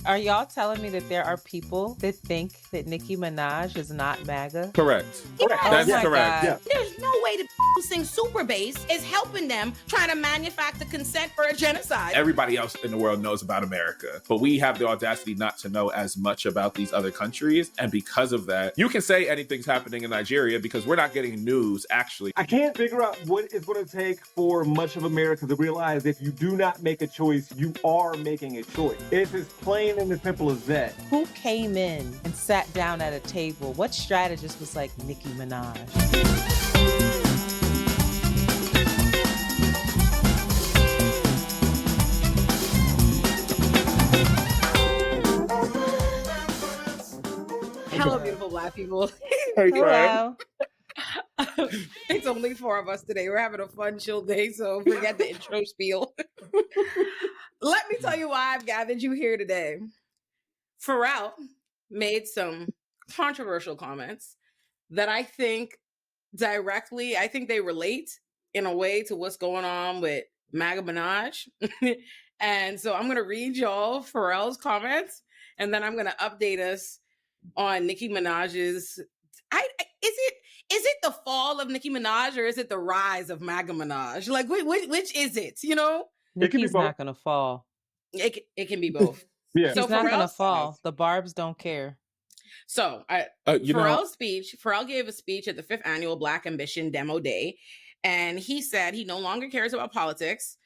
Are y'all telling me that there are people that think that Nicki Minaj is not MAGA? Correct. Correct. Oh That's my correct. God. There's no way the who sing Super Bass is helping them trying to manufacture consent for a genocide. Everybody else in the world knows about America, but we have the audacity not to know as much about these other countries. And because of that, you can say anything's happening in Nigeria because we're not getting news, actually. I can't figure out what it's going to take for much of America to realize if you do not make a choice, you are making a choice. It's as plain and as simple as that. Who came in and sat down at a table? What strategist was like Nicki Minaj? Hello, beautiful Black people. Hello. It's only 4 of us today. We're having a fun, chill day, so forget the intro spiel. Let me tell you why I've gathered you here today. Pharrell made some controversial comments that I think they relate in a way to what's going on with Maga Minaj. And so I'm going to read y'all Pharrell's comments, and then I'm going to update us on Nicki Minaj's. Is it the fall of Nicki Minaj or is it the rise of Maga Minaj? Like, which is it? You know, Nicki's not gonna fall. it can be both. Yeah. She's not gonna Pharrell fall. says- The Barbs don't care. So, Pharrell gave a speech at the 5th annual Black Ambition Demo Day, and he said he no longer cares about politics.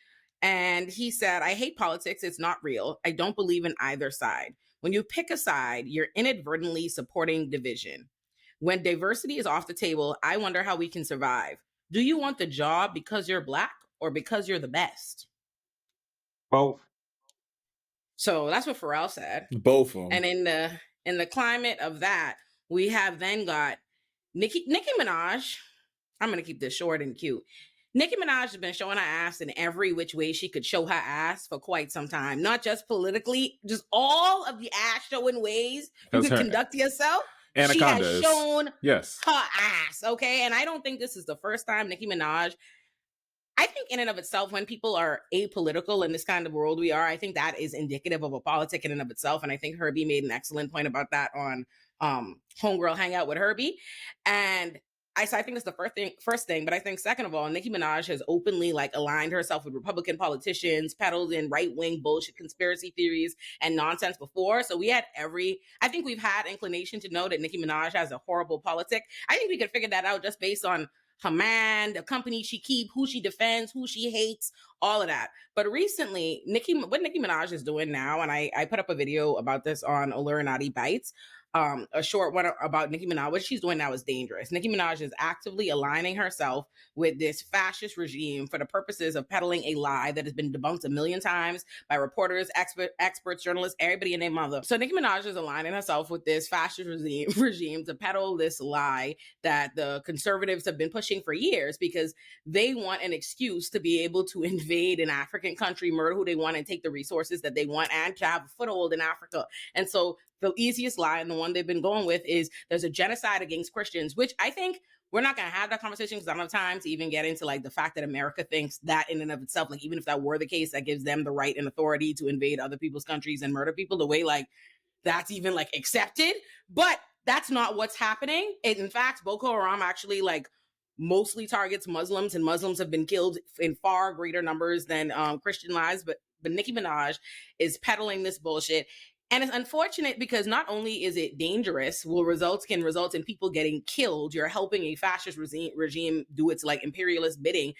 And he said, "I hate politics. It's not real. I don't believe in either side. When you pick a side, you're inadvertently supporting division. When diversity is off the table, I wonder how we can survive. Do you want the job because you're Black or because you're the best?" Both. So that's what Pharrell said. Both of them. And in the climate of that, we have then got Nicki Minaj. I'm going to keep this short and cute. Nicki Minaj has been showing her ass in every which way she could show her ass for quite some time. Not just politically, just all of the ass showing ways you could conduct yourself. Anacondas. She has shown yes. her ass, okay? And I don't think this is the first time Nicki Minaj. I think in and of itself, when people are apolitical in this kind of world we are, I think that is indicative of a politic in and of itself. And I think Herbie made an excellent point about that on Homegirl Hangout with Herbie. And I think that's the first thing. But I think second of all, Nicki Minaj has openly aligned herself with Republican politicians, peddled in right-wing bullshit conspiracy theories and nonsense before. So I think we've had inclination to know that Nicki Minaj has a horrible politic. I think we could figure that out just based on her man, the company she keeps, who she defends, who she hates, all of that. But recently, what Nicki Minaj is doing now, and I put up a video about this on Illuminati Bites, a short one about Nicki Minaj. What she's doing now is dangerous. Nicki Minaj is actively aligning herself with this fascist regime for the purposes of peddling a lie that has been debunked a million times by reporters, experts, journalists, everybody and their mother. So Nicki Minaj is aligning herself with this fascist regime to peddle this lie that the conservatives have been pushing for years because they want an excuse to be able to invade an African country, murder who they want, and take the resources that they want, and to have a foothold in Africa. And so the easiest lie, and the one they've been going with, is there's a genocide against Christians, which I think we're not going to have that conversation because I don't have time to even get into the fact that America thinks that in and of itself, even if that were the case, that gives them the right and authority to invade other people's countries and murder people, the way that's even accepted. But that's not what's happening. In fact, Boko Haram actually mostly targets Muslims, and Muslims have been killed in far greater numbers than Christian lives. But Nicki Minaj is peddling this bullshit. And it's unfortunate because not only is it dangerous, can result in people getting killed. You're helping a fascist regime do its imperialist bidding.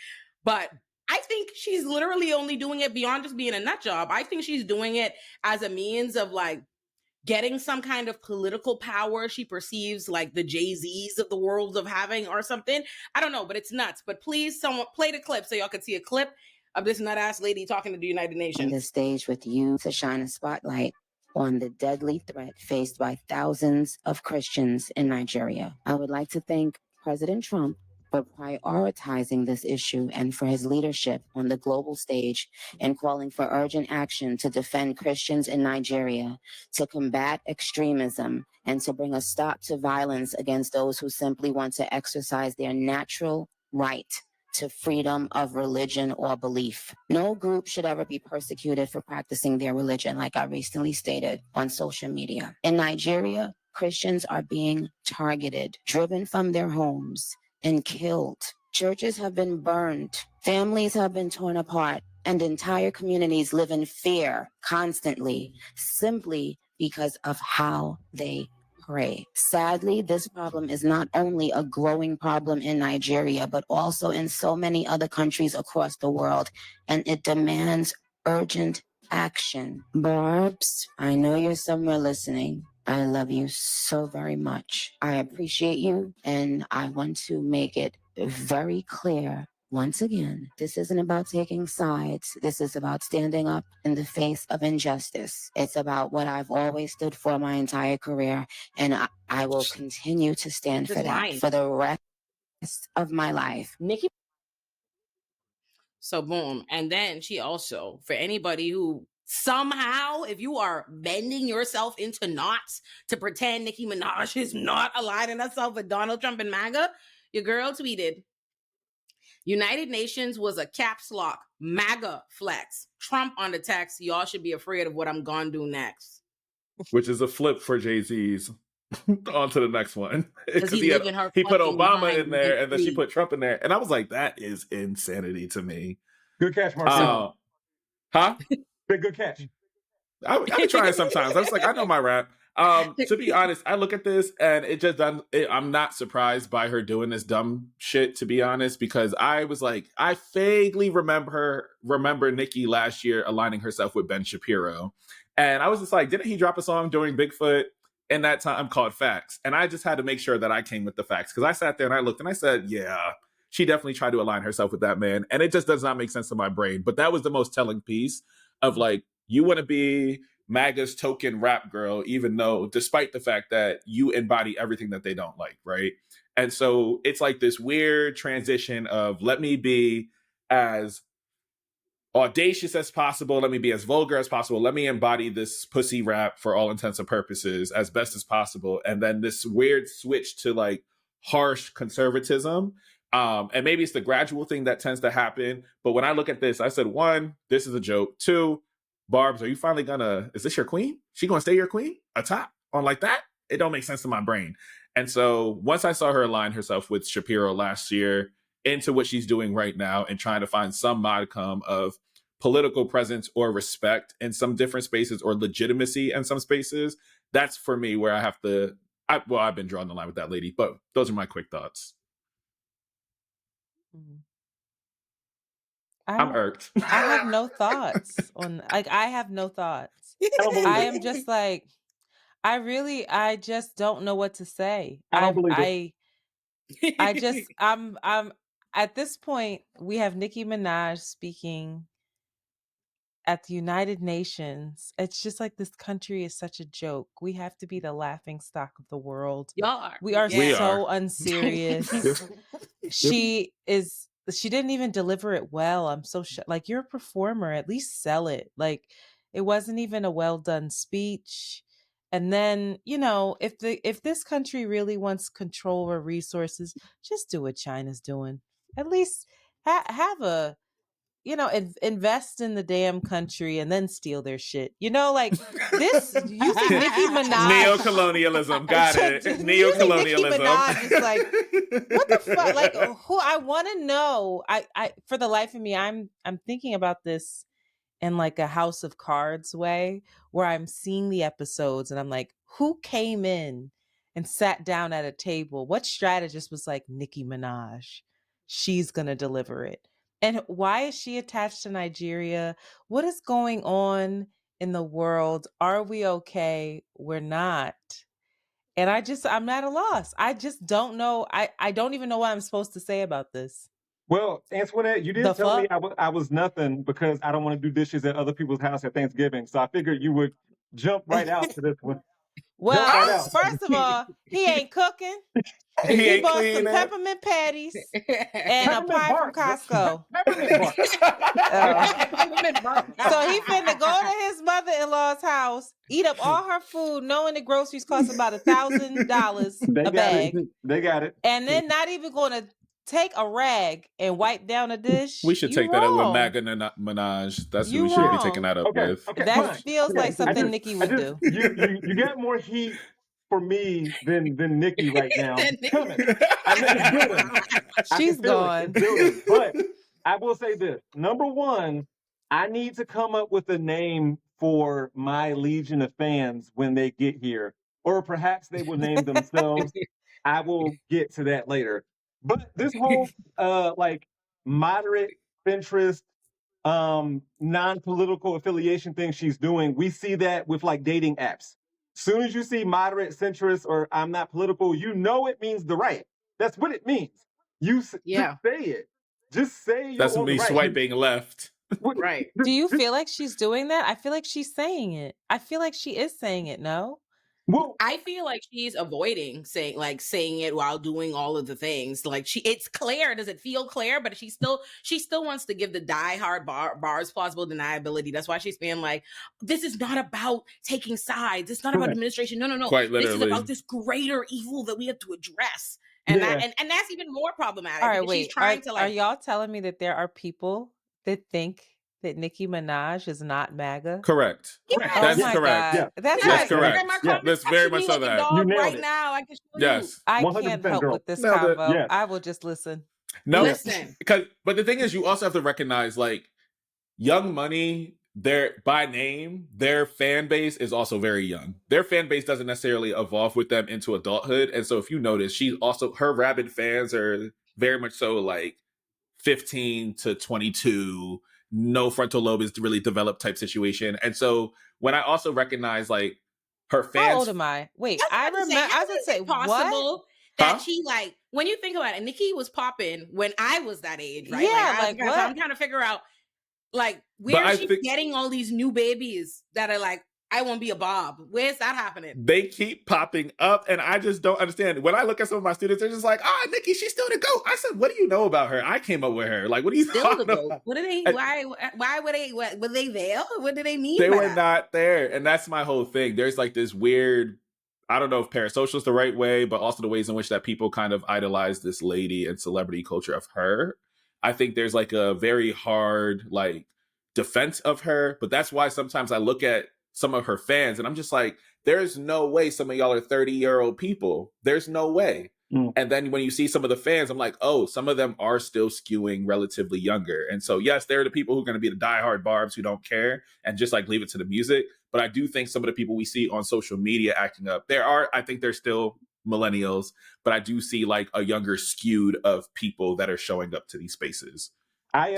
But I think she's literally only doing it beyond just being a nut job. I think she's doing it as a means of getting some kind of political power she perceives the Jay-Z's of the world of having or something. I don't know, but it's nuts. But please, someone play the clip so y'all can see a clip of this nut-ass lady talking to the United Nations. On this stage with you to shine a spotlight on the deadly threat faced by thousands of Christians in Nigeria. I would like to thank President Trump for prioritizing this issue and for his leadership on the global stage and calling for urgent action to defend Christians in Nigeria, to combat extremism, and to bring a stop to violence against those who simply want to exercise their natural right to freedom of religion or belief. No group should ever be persecuted for practicing their religion, like I recently stated on social media. In Nigeria, Christians are being targeted, driven from their homes, and killed. Churches have been burned, families have been torn apart, and entire communities live in fear constantly, simply because of how they pray. Sadly, this problem is not only a growing problem in Nigeria, but also in so many other countries across the world, and it demands urgent action. Barbs, I know you're somewhere listening. I love you so very much. I appreciate you, and I want to make it very clear once again, this isn't about taking sides. This is about standing up in the face of injustice. It's about what I've always stood for my entire career, and I will continue to stand for that for the rest of my life. Nicki. So boom. And then she also, for anybody who somehow, if you are bending yourself into knots to pretend Nicki Minaj is not aligning herself with Donald Trump and MAGA, your girl tweeted, United Nations was a caps lock, MAGA flex. Trump on the text, y'all should be afraid of what I'm gonna do next. Which is a flip for Jay-Z's. On to the next one. Because he put Obama in there and then she put Trump in there. And I was like, that is insanity to me. Good catch, Marcel. Huh? Good catch. I be trying sometimes. I was like, I know my rap. To be honest, I look at this and it just doesn't. I'm not surprised by her doing this dumb shit. To be honest, because I was like, I vaguely remember Nicki last year aligning herself with Ben Shapiro, and I was just like, didn't he drop a song during Bigfoot in that time called Facts? And I just had to make sure that I came with the facts because I sat there and I looked and I said, yeah, she definitely tried to align herself with that man, and it just does not make sense in my brain. But that was the most telling piece of like, you want to be MAGA's token rap girl, even though, despite the fact that you embody everything that they don't like, right? And so it's like this weird transition of let me be as audacious as possible, let me be as vulgar as possible, let me embody this pussy rap for all intents and purposes as best as possible, and then this weird switch to like harsh conservatism. And maybe it's the gradual thing that tends to happen. But when I look at this, I said, one, this is a joke. Two, Barbs, are you finally is this your queen? She gonna stay your queen? Atop on like that? It don't make sense to my brain. And so once I saw her align herself with Shapiro last year into what she's doing right now and trying to find some modicum of political presence or respect in some different spaces or legitimacy in some spaces, that's for me where I have to, I've been drawing the line with that lady, but those are my quick thoughts. I'm irked. I have no thoughts on, like, I have no thoughts. I am just like, I just don't know what to say. I don't believe it. I'm at this point, we have Nicki Minaj speaking at the United Nations. It's just like this country is such a joke. We have to be the laughing stock of the world. Y'all are. We are We so are. unserious. She didn't even deliver it well. I'm so like, you're a performer, at least sell it. Like, it wasn't even a well done speech. And then, you know, if this country really wants control over resources, just do what China's doing. At least have a, you know, invest in the damn country and then steal their shit. You know, like this using Nicki Minaj. Neocolonialism, got it. Using Neocolonialism. Nicki Minaj is like, what the fuck? Like, who? I want to know. I for the life of me, I'm thinking about this in like a House of Cards way, where I'm seeing the episodes and I'm like, who came in and sat down at a table? What strategist was like, Nicki Minaj? She's gonna deliver it. And why is she attached to Nigeria? What is going on in the world? Are we okay? We're not. And I'm at a loss. I just don't know. I don't even know what I'm supposed to say about this. Well, Antoinette, you did tell me I was nothing because I don't want to do dishes at other people's house at Thanksgiving. So I figured you would jump right out to this one. Well, first of all, he ain't cooking. He bought some peppermint patties and a pie from Costco. So he finna go to his mother-in-law's house, eat up all her food, knowing the groceries cost about $1,000 a bag. They got it. And then not even gonna take a rag and wipe down a dish, We should you take that up with wrong. Maga Minaj. That's who You we should be wrong. taking that up with. Okay, That fine. feels Okay, like something Nikki would do. You got more heat for me than Nikki right now. Than Coming. I know it's building. I She's can feel it. gone. It's building. But I will say this. Number one, I need to come up with a name for my legion of fans when they get here. Or perhaps they will name themselves. I will get to that later. But this whole like moderate centrist non-political affiliation thing she's doing, we see that with like dating apps. Soon as you see moderate, centrist, or I'm not political, you know it means the right. That's what it means. Just say it. Just say you're That's on me the right. swiping left. Right. Do you feel like she's doing that? I feel like she's saying it. I feel like she is saying it, no? Well, I feel like she's avoiding saying it while doing all of the things. Like it's clear. Does it feel clear? But she still wants to give the diehard bars plausible deniability. That's why she's being like, this is not about taking sides. It's not about administration. No. Quite literally. This is about this greater evil that we have to address. And and that's even more problematic. All right, because wait. She's trying to are y'all telling me that there are people that think that Nicki Minaj is not MAGA? Correct. Yes. That's my correct. God. Yeah. That's correct. That's very much so that. You nailed right it. now, I can show Yes. I 100% can't help girl. with this Nailed it. combo. Yes. I will just listen. No, Listen. but the thing is, you also have to recognize, like, Young Money, by name, their fan base is also very young. Their fan base doesn't necessarily evolve with them into adulthood. And so if you notice, her rabid fans are very much so like 15 to 22, no frontal lobe is really developed type situation. And so when I also recognize like her fans. How old am I? Wait, I remember. I was gonna say, possible what? that she like when you think about it, Nikki was popping when I was that age, right? Yeah, what? I'm trying to figure out like where is she getting all these new babies that are like, I won't be a Bob. Where's that happening? They keep popping up, and I just don't understand. When I look at some of my students, they're just like, Nikki, she's still the GOAT. I said, what do you know about her? I came up with her. Like, what are you talking about? What are they? Why were they? Were they there? What do they mean? They were not there, and that's my whole thing. There's like this weird, I don't know if parasocial is the right way, but also the ways in which that people kind of idolize this lady and celebrity culture of her. I think there's like a very hard like defense of her, but that's why sometimes I look at some of her fans and I'm just like, there's no way some of y'all are 30-year-old people. There's no way. And then when you see some of the fans, I'm like, oh, some of them are still skewing relatively younger. And so, yes, there are the people who are going to be the diehard barbs who don't care and just like leave it to the music. But I do think some of the people we see on social media acting up, I think they're still millennials, but I do see like a younger skewed of people that are showing up to these spaces. I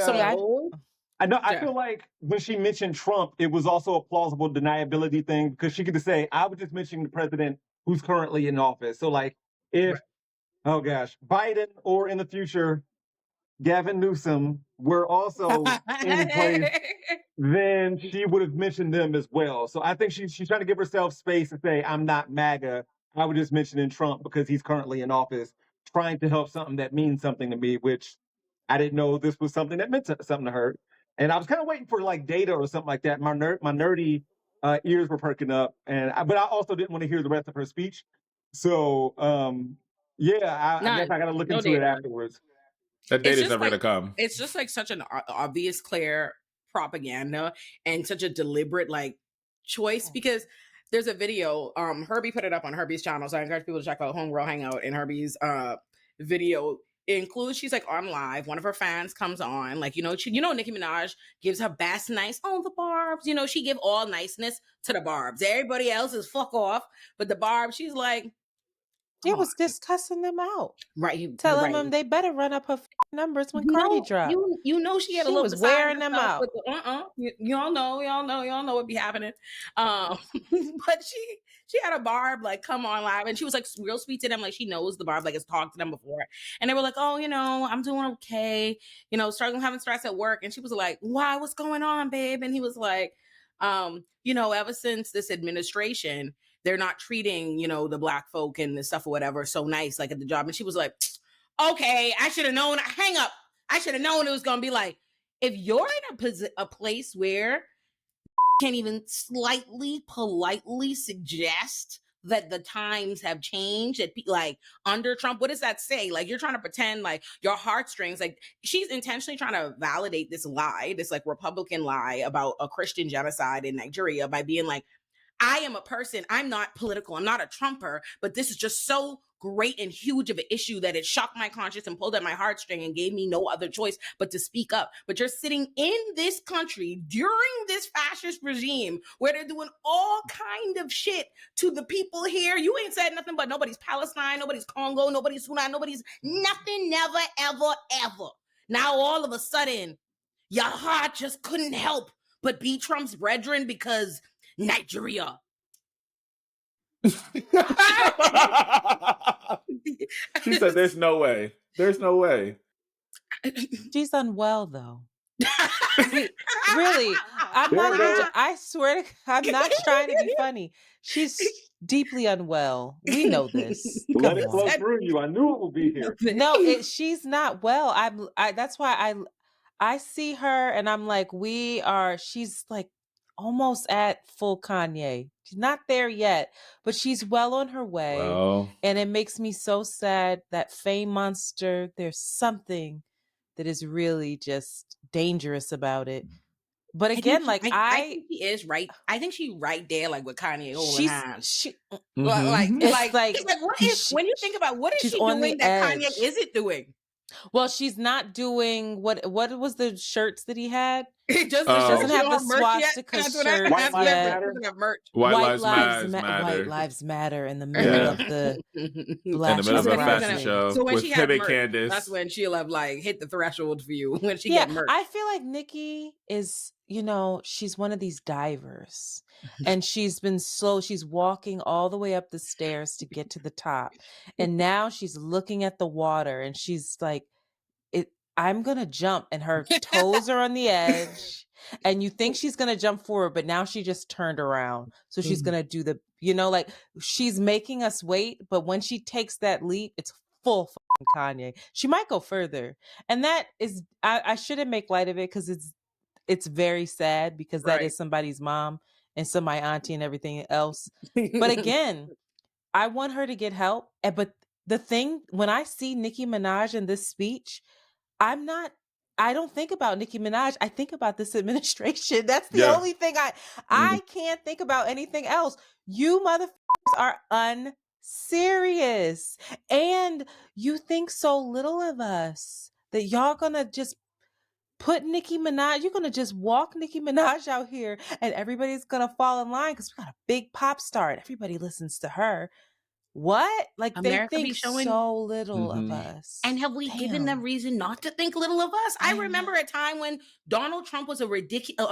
know. I feel like when she mentioned Trump, it was also a plausible deniability thing because she could just say, I was just mentioning the president who's currently in office. So like if, oh gosh, Biden or in the future, Gavin Newsom were also in place, then she would have mentioned them as well. So I think she's trying to give herself space to say, I'm not MAGA. I was just mentioning Trump because he's currently in office, trying to help something that means something to me, which I didn't know this was something that meant something to her. And I was kind of waiting for like data or something like that. My nerdy ears were perking up, but I also didn't want to hear the rest of her speech. So I guess I got to look into it afterwards. That data is never going to come. It's just like such an obvious, clear propaganda and such a deliberate like choice because there's a video. Herbie put it up on Herbie's channel, so I encourage people to check out Homegirl Hangout in Herbie's video. It includes she's like on live. One of her fans comes on, like Nicki Minaj gives her best nice the barbs. She give all niceness to the barbs. Everybody else is fuck off, but the barbs, she's like, it was just cussing them out, right? Telling them they better run up her numbers when Cardi dropped. She had a little was wearing them out. Y'all know what be happening. But she had a barb like come on live and she was like real sweet to them, like she knows the barb, like has talked to them before, and they were like, oh, I'm doing okay, having stress at work, and she was like, why, what's going on, babe? And he was like, ever since this administration, they're not treating, the black folk and the stuff or whatever so nice, like at the job. And she was like, okay, I should have known. Hang up. I should have known it was going to be like, if you're in a place where you can't even slightly politely suggest that the times have changed, that like under Trump, what does that say? Like, you're trying to pretend like your heartstrings, like she's intentionally trying to validate this lie, this like Republican lie about a Christian genocide in Nigeria by being like, I am a person, I'm not political, I'm not a Trumper, but this is just so great and huge of an issue that it shocked my conscience and pulled at my heartstring and gave me no other choice but to speak up. But you're sitting in this country during this fascist regime where they're doing all kind of shit to the people here. You ain't said nothing but nobody's Palestine, nobody's Congo, nobody's Sudan, nobody's nothing, never, ever, ever. Now all of a sudden, your heart just couldn't help but be Trump's brethren because Nigeria. She said, "There's no way. There's no way." She's unwell, though. Really, I'm not even. I swear to, I'm not trying to be funny. She's deeply unwell. We know this. Let it flow through you. I knew it would be here. No, she's not well. That's why I see her and I'm like, she's like almost at full Kanye. She's not there yet, but she's well on her way. Wow. And it makes me so sad that fame monster, there's something that is really just dangerous about it. But again, I think she is right. I think she right there, like with Kanye holding hands. When you think about what is she doing that Kanye isn't doing? Well, she's not doing what was the shirts that he had? It just doesn't have the swastika shirts yet. White Lives Matter in the middle of the Black in the middle of a fashion show. So when with she has merch, Candace, that's when she'll have like hit the threshold for you when she get merch. I feel like Nicki is, she's one of these divers, and she's walking all the way up the stairs to get to the top, and now she's looking at the water, and she's like, I'm going to jump, and her toes are on the edge, and you think she's going to jump forward, but now she just turned around. So she's going to do the, like she's making us wait. But when she takes that leap, it's full Kanye. She might go further. And that is, I shouldn't make light of it because it's very sad because that is somebody's mom and my auntie and everything else. But again, I want her to get help. But the thing, when I see Nicki Minaj in this speech, I don't think about Nicki Minaj. I think about this administration. That's the only thing I can't think about anything else. You motherfuckers are unserious. And you think so little of us that y'all gonna just put Nicki Minaj, you're gonna just walk Nicki Minaj out here and everybody's gonna fall in line because we got a big pop star and everybody listens to her. What? Like America, they think so little of us. And have we given them reason not to think little of us? I remember a time when Donald Trump was a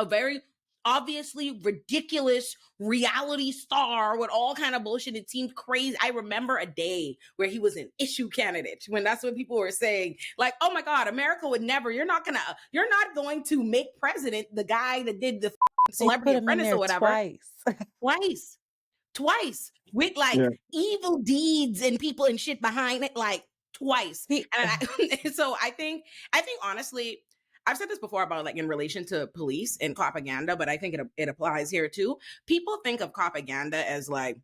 very obviously ridiculous reality star with all kind of bullshit. It seemed crazy. I remember a day where he was an issue candidate, when that's what people were saying, like, oh my God, America would never, you're not going to make president the guy that did the Celebrity Apprentice or whatever. Twice with like evil deeds and people and shit behind it, like twice. So I think honestly, I've said this before about like in relation to police and propaganda, but I think it applies here too. People think of propaganda as like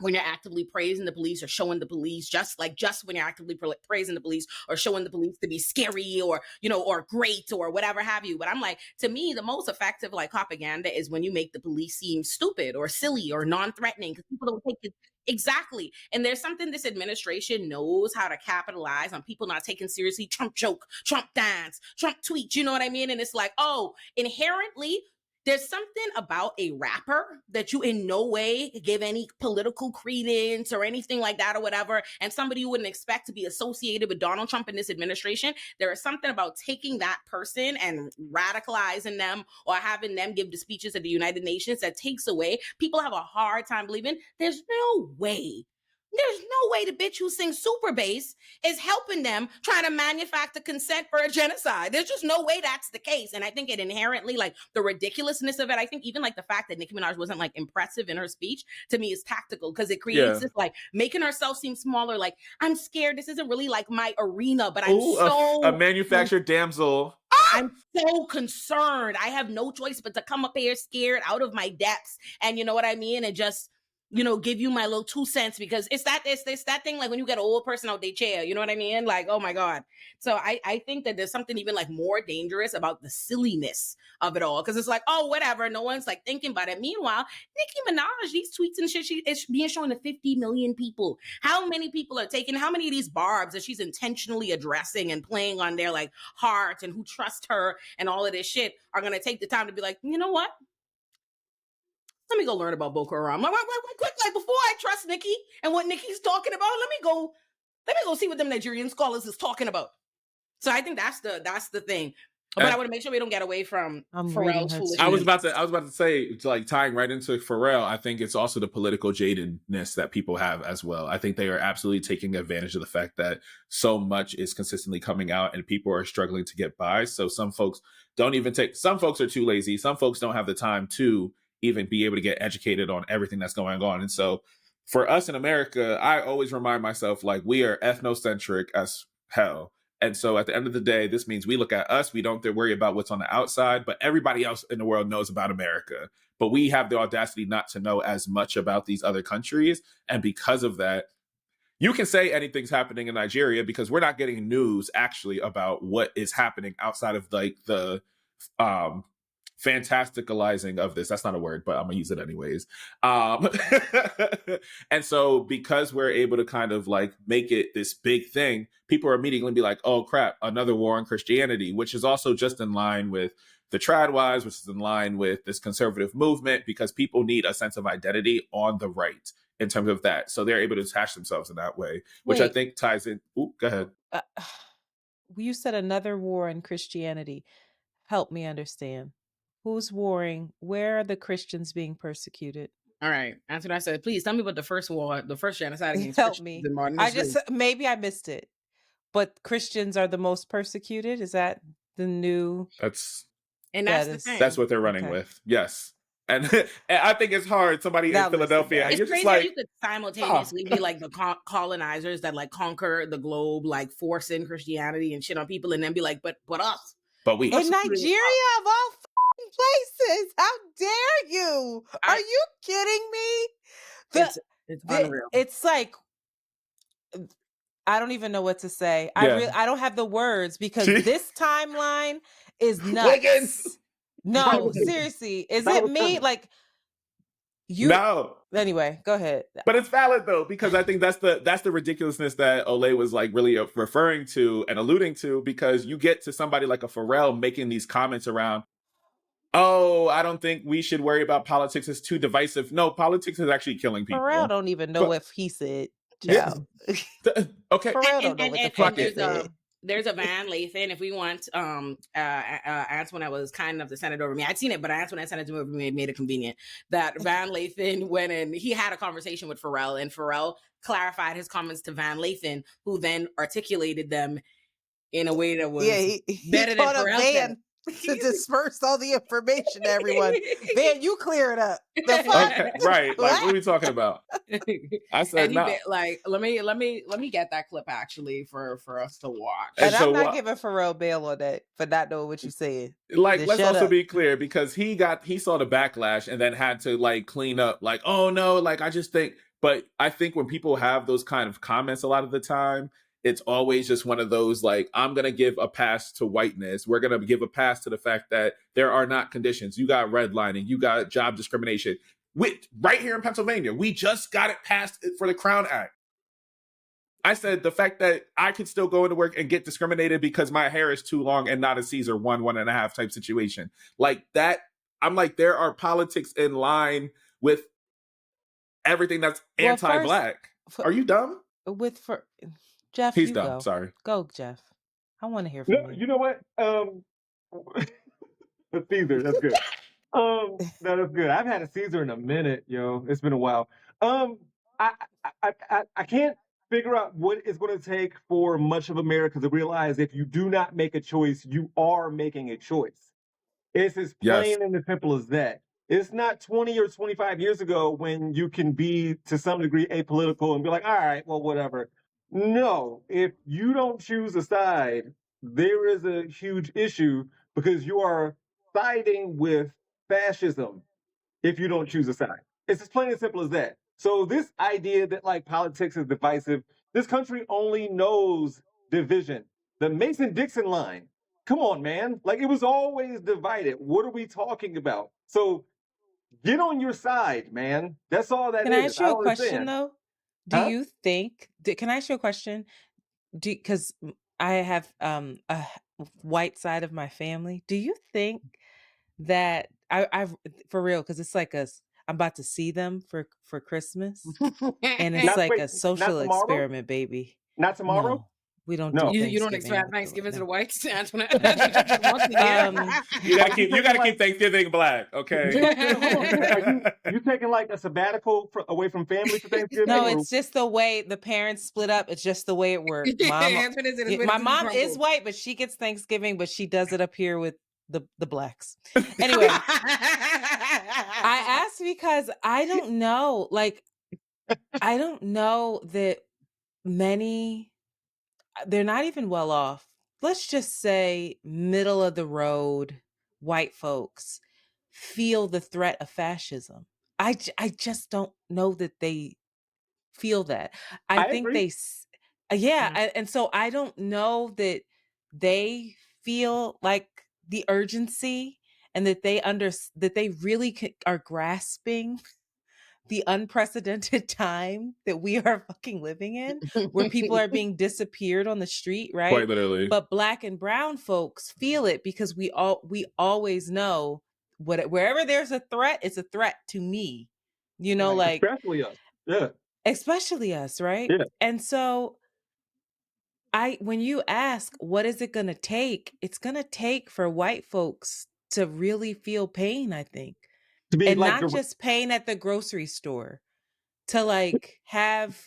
when you're actively praising the police or showing the police, just when you're actively praising the police or showing the police to be scary or, or great or whatever have you. But I'm like, to me, the most effective like propaganda is when you make the police seem stupid or silly or non-threatening because people don't take it. Exactly. And there's something this administration knows how to capitalize on people not taking seriously. Trump joke, Trump dance, Trump tweet, you know what I mean? And it's like, oh, inherently, there's something about a rapper that you in no way give any political credence or anything like that or whatever, and somebody you wouldn't expect to be associated with Donald Trump in this administration. There is something about taking that person and radicalizing them or having them give the speeches at the United Nations that takes away. People have a hard time believing there's no way the bitch who sings super bass is helping them trying to manufacture consent for a genocide. There's just no way that's the case. And I think it inherently, like the ridiculousness of it, I think even like the fact that Nicki Minaj wasn't like impressive in her speech, to me is tactical because it creates this like making herself seem smaller. Like, I'm scared. This isn't really like my arena, but I'm a manufactured damsel. I'm so concerned. I have no choice but to come up here scared out of my depths. And you know what I mean? And just give you my little 2 cents, because it's that thing like when you get an old person out their chair, you know what I mean? Like, oh my God. So I think that there's something even like more dangerous about the silliness of it all. Cause it's like, oh, whatever. No one's like thinking about it. Meanwhile, Nicki Minaj, these tweets and shit, it's being shown to 50 million people. How many people are taking, how many of these barbs that she's intentionally addressing and playing on their like heart and who trust her and all of this shit are going to take the time to be like, you know what? Let me go learn about Boko Haram. Quick, like before I trust Nikki and what Nikki's talking about, let me go see what them Nigerian scholars is talking about. So I think that's the thing. But I want to make sure we don't get away from Pharrell's foolishness. I was about to say, like tying right into Pharrell, I think it's also the political jadedness that people have as well. I think they are absolutely taking advantage of the fact that so much is consistently coming out and people are struggling to get by. So some folks some folks are too lazy. Some folks don't have the time to even be able to get educated on everything that's going on. And so for us in America, I always remind myself, like, we are ethnocentric as hell. And so at the end of the day, this means we look at us, we don't worry about what's on the outside, but everybody else in the world knows about America. But we have the audacity not to know as much about these other countries. And because of that, you can say anything's happening in Nigeria because we're not getting news actually about what is happening outside of like the fantasticalizing of this. That's not a word, but I'm gonna use it anyways. And so because we're able to kind of like make it this big thing, people are immediately be like, oh crap, another war on Christianity, which is also just in line with the tradwives, which is in line with this conservative movement, because people need a sense of identity on the right in terms of that. So they're able to attach themselves in that way, which I think ties in. Ooh, go ahead. You said another war on Christianity. Help me understand. Who's warring? Where are the Christians being persecuted? All right. That's what I said. Please tell me about the first war, the first genocide against Help Christians me. in modern Maybe I missed it. But Christians are the most persecuted? Is that the new? That's the thing. That's what they're running with. Yes. And I think it's hard. Somebody in Philadelphia, it's you're crazy just like, how you could simultaneously be like the colonizers that like conquer the globe, like forcing Christianity and shit on people, and then be like, but us. But we in Nigeria of all places. How dare you? Are you kidding me? It's unreal. It's like, I don't even know what to say. Yeah. I don't have the words because this timeline is nuts. No, seriously. Is it me? Like No. Anyway, go ahead. But it's valid though, because I think that's the ridiculousness that Olay was like really referring to and alluding to, because you get to somebody like a Pharrell making these comments around, oh, I don't think we should worry about politics. It's too divisive. No, politics is actually killing people. Pharrell don't even know if he said, child. Yeah. Okay. Pharrell don't know what the fuck he said. There's a Van Lathan. If we want, Antoinette was kind enough to send it over to me. I'd seen it, but Antoinette sent it to me over me, made it convenient. That Van Lathan went and he had a conversation with Pharrell, and Pharrell clarified his comments to Van Lathan, who then articulated them in a way that was better than Pharrell. To disperse all the information to everyone. Van, you clear it up. The fuck? Okay, right. Like, what are we talking about? I said no. Like, let me get that clip actually for us to watch. And I'm not giving Pharrell bail on that for not knowing what you said. Like, let's also be clear, because he saw the backlash and then had to like clean up. Like, oh no, like I just think. But I think when people have those kind of comments, a lot of the time, it's always just one of those, like, I'm going to give a pass to whiteness. We're going to give a pass to the fact that there are not conditions. You got redlining. You got job discrimination. Right here in Pennsylvania, we just got it passed for the Crown Act. I said the fact that I could still go into work and get discriminated because my hair is too long and not a Caesar 1.5 type situation. Like that, I'm like, there are politics in line with everything that's anti-Black. Are you dumb? Jeff, he's dumb. Go. Sorry. Go, Jeff. I want to hear from you. You know what? A Caesar. That's good. That is good. I've had a Caesar in a minute, yo. It's been a while. I can't figure out what it's going to take for much of America to realize if you do not make a choice, you are making a choice. It's as plain and as simple as that. It's not 20 or 25 years ago when you can be to some degree apolitical and be like, all right, well, whatever. No, if you don't choose a side, there is a huge issue because you are siding with fascism if you don't choose a side. It's as plain and simple as that. So this idea that like politics is divisive, this country only knows division. The Mason-Dixon line. Come on, man. Like it was always divided. What are we talking about? So get on your side, man. That's all that Can I is. ask I you a don't question understand. though? Do Huh? you think? Can I ask you a question? Because I have a white side of my family. Do you think that I've for real? Because it's like I'm about to see them for Christmas, and it's Not like wait, a not social tomorrow? experiment, baby. Not tomorrow? No, we don't do No. You don't Thanksgiving expect after. Thanksgiving to the No. whites? That's when once a year. You Are gotta you keep taking like Thanksgiving black, okay? hold on. Are you taking like a sabbatical away from family for Thanksgiving? No, Or it's just the way the parents split up. It's just the way it worked. Antoine is in his way My to mom is crumble. white, but she gets Thanksgiving, but she does it up here with the blacks. Anyway, I asked because I don't know. Like, I don't know that many. They're not even well off. Let's just say middle of the road white folks feel the threat of fascism. I just don't know that they feel that. I I think agree. yeah, and so I don't know that they feel like the urgency and that that they really are grasping the unprecedented time that we are fucking living in, where people are being disappeared on the street, right? Quite literally. But black and brown folks feel it because we always know wherever there's a threat, it's a threat to me. You know, Right. like Especially us. Yeah. especially us, right? Yeah. And so when you ask what is it going to take, it's going to take for white folks to really feel pain, I think. To be And like not just pain at the grocery store, to like have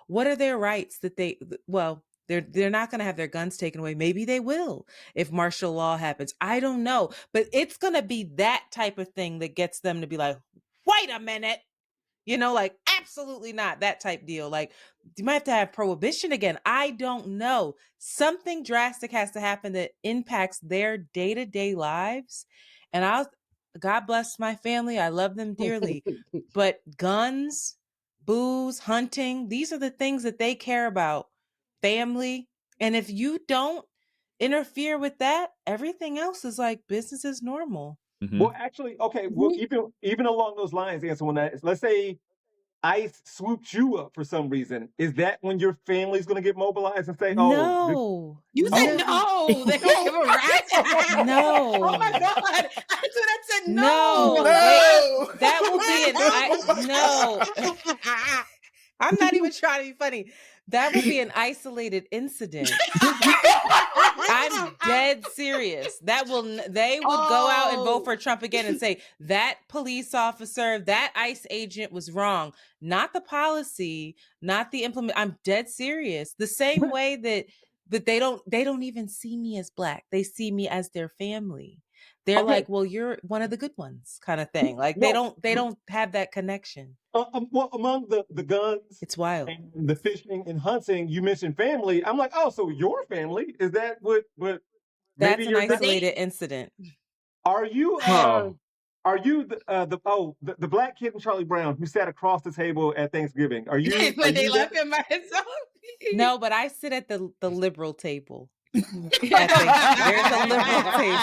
what are their rights that they're not going to have their guns taken away. Maybe they will if martial law happens. I don't know, but it's going to be that type of thing that gets them to be like, wait a minute. You know, like absolutely not that type deal. Like you might have to have prohibition again. I don't know. Something drastic has to happen that impacts their day-to-day lives. And God bless my family. I love them dearly. But guns, booze, hunting, these are the things that they care about. Family. And if you don't interfere with that, everything else is like business as normal. Mm-hmm. Well, actually, okay. Well, even along those lines, answer when let's say ICE swoops you up for some reason. Is that when your family's going to get mobilized and say, "Oh, No, you said no"? They don't give a rat. No. Oh my god! I said no. No, wait, that will be no. I'm not even trying to be funny. That would be an isolated incident. I'm dead serious. They would go out and vote for Trump again and say that police officer, that ICE agent was wrong. Not the policy, not the implement. I'm dead serious. The same way that they don't even see me as black. They see me as their family. They're like, well, you're one of the good ones, kind of thing. Like they don't have that connection. Well, among the guns, It's wild. And the fishing and hunting, you mentioned family. I'm like, oh, so your family is that what? That's an isolated incident. Are you? Are you the black kid in Charlie Brown who sat across the table at Thanksgiving? Are you? When they left him by himself? No, but I sit at the liberal table. There's a liberal table.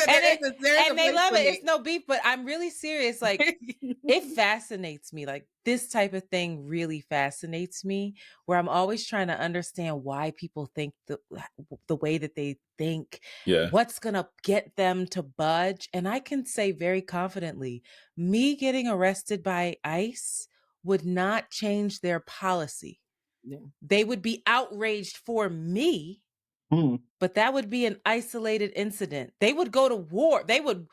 And they love it. It's no beef, but I'm really serious. Like it fascinates me. Like this type of thing really fascinates me, where I'm always trying to understand why people think the way that they think. Yeah. What's gonna get them to budge? And I can say very confidently, me getting arrested by ICE would not change their policy. Yeah. They would be outraged for me, but that would be an isolated incident. They would go to war. They would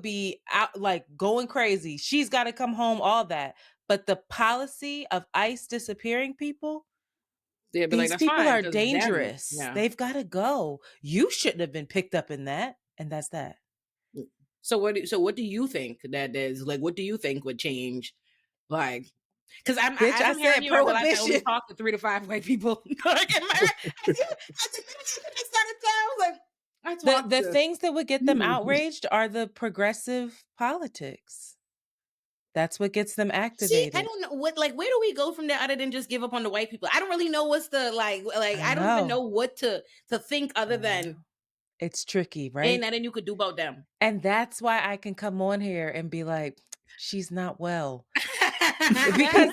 be out like going crazy. She's got to come home, all that. But the policy of ICE disappearing people, these people are dangerous. Yeah. They've got to go. You shouldn't have been picked up in that. And that's that. So what do you think that is? Like, what do you think would change? Like, because I said prohibition. I only talk to 3 to 5 white people. Like, the things that would get them outraged are the progressive politics. That's what gets them See, activated. I don't know where do we go from there other than just give up on the white people? I don't really know what's the I don't even know what to think other than it's tricky, right? ain't nothing you could do about them. And that's why I can come on here and be like, she's not well. Because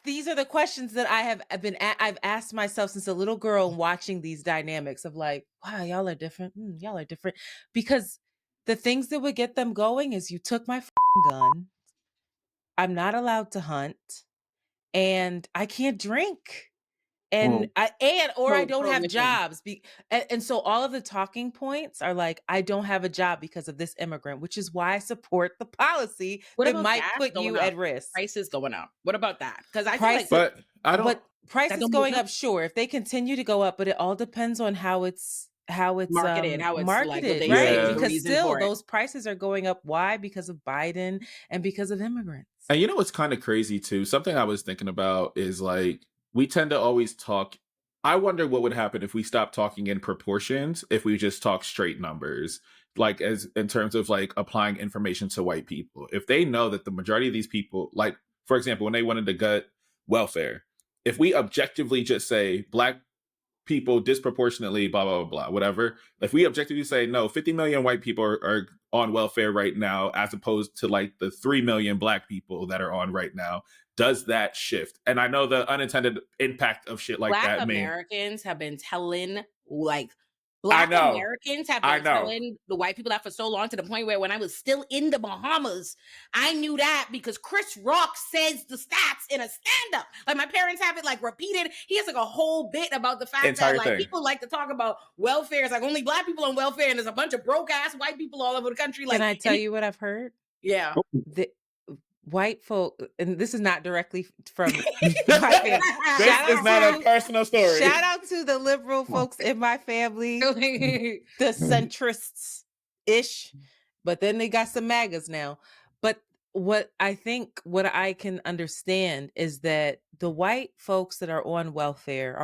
these are the questions that I've asked myself since a little girl, watching these dynamics of like, wow, y'all are different. Y'all are different. Because the things that would get them going is you took my gun. I'm not allowed to hunt, and I can't drink. And I don't have jobs. And so all of the talking points are like, I don't have a job because of this immigrant, which is why I support the policy that might put you at risk. Prices going up. What about that? Because I feel like, but prices going up, sure, if they continue to go up, but it all depends on how it's marketed, like, right? Because still those prices are going up. Why? Because of Biden and because of immigrants. And you know what's kind of crazy too? Something I was thinking about is like, we tend to always talk. I wonder what would happen if we stopped talking in proportions, if we just talk straight numbers, like as in terms of like applying information to white people. If they know that the majority of these people, like, for example, when they wanted to gut welfare, if we objectively just say black people disproportionately, blah, blah, blah, whatever. If we objectively say, no, 50 million white people are on welfare right now, as opposed to like the 3 million black people that are on right now, does that shift? And I know the unintended impact of shit like Black that. Americans have been telling Black Americans have been telling the white people that for so long, to the point where when I was still in the Bahamas, I knew that because Chris Rock says the stats in a stand-up. Like, my parents have it like repeated. He has like a whole bit about the fact that like people like to talk about welfare. It's like only black people on welfare, and there's a bunch of broke-ass white people all over the country. Like, can I tell you what I've heard? Yeah. White folk, and this is not directly from my family. This is not a personal story. Shout out to the liberal folks in my family, the centrists-ish, but then they got some MAGAs now. But what I can understand is that the white folks that are on welfare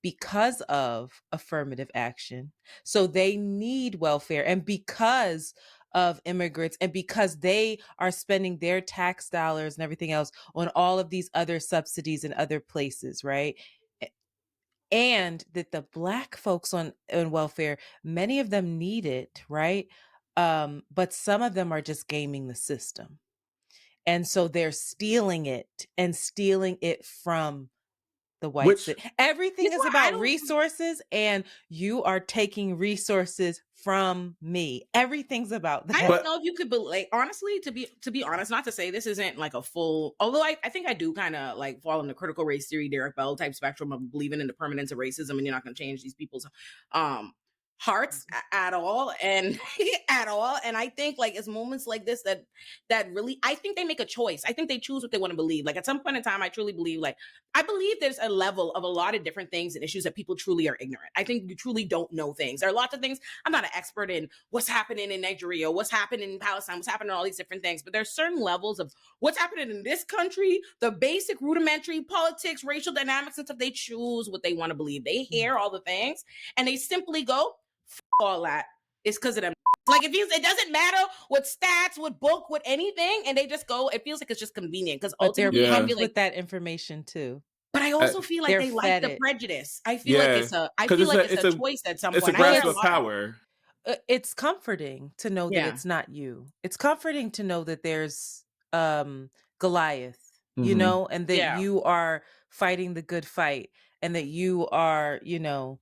because of affirmative action. So they need welfare, and because of immigrants, and because they are spending their tax dollars and everything else on all of these other subsidies in other places, right? And that the black folks on welfare, many of them need it, right? But some of them are just gaming the system. And so they're stealing it from the whites. Everything is about resources, and you are taking resources from me. Everything's about that. I don't know if you could like, honestly, to be honest, not to say this isn't like a full, although I think I do kind of like fall in the critical race theory, Derek Bell type spectrum of believing in the permanence of racism, and you're not going to change these people's hearts at all. And I think like it's moments like this that really, I think they make a choice. I think they choose what they want to believe. Like, at some point in time, I truly believe, like, I believe there's a level of a lot of different things and issues that people truly are ignorant. I think you truly don't know things. There are lots of things. I'm not an expert in what's happening in Nigeria, what's happening in Palestine, what's happening in all these different things, but there's certain levels of what's happening in this country, the basic rudimentary politics, racial dynamics and stuff. They choose what they want to believe. They hear all the things and they simply go, all that. It's because of them. Like, it doesn't matter what stats, what book, what anything, and they just go. It feels like it's just convenient because ultimately they're pumped with that information too. But I also feel like they like the prejudice. I feel like it's a choice at some point. It's a grasp of power. It's comforting to know that it's not you. It's comforting to know that there's Goliath, you know, and that you are fighting the good fight, and that you are, you know,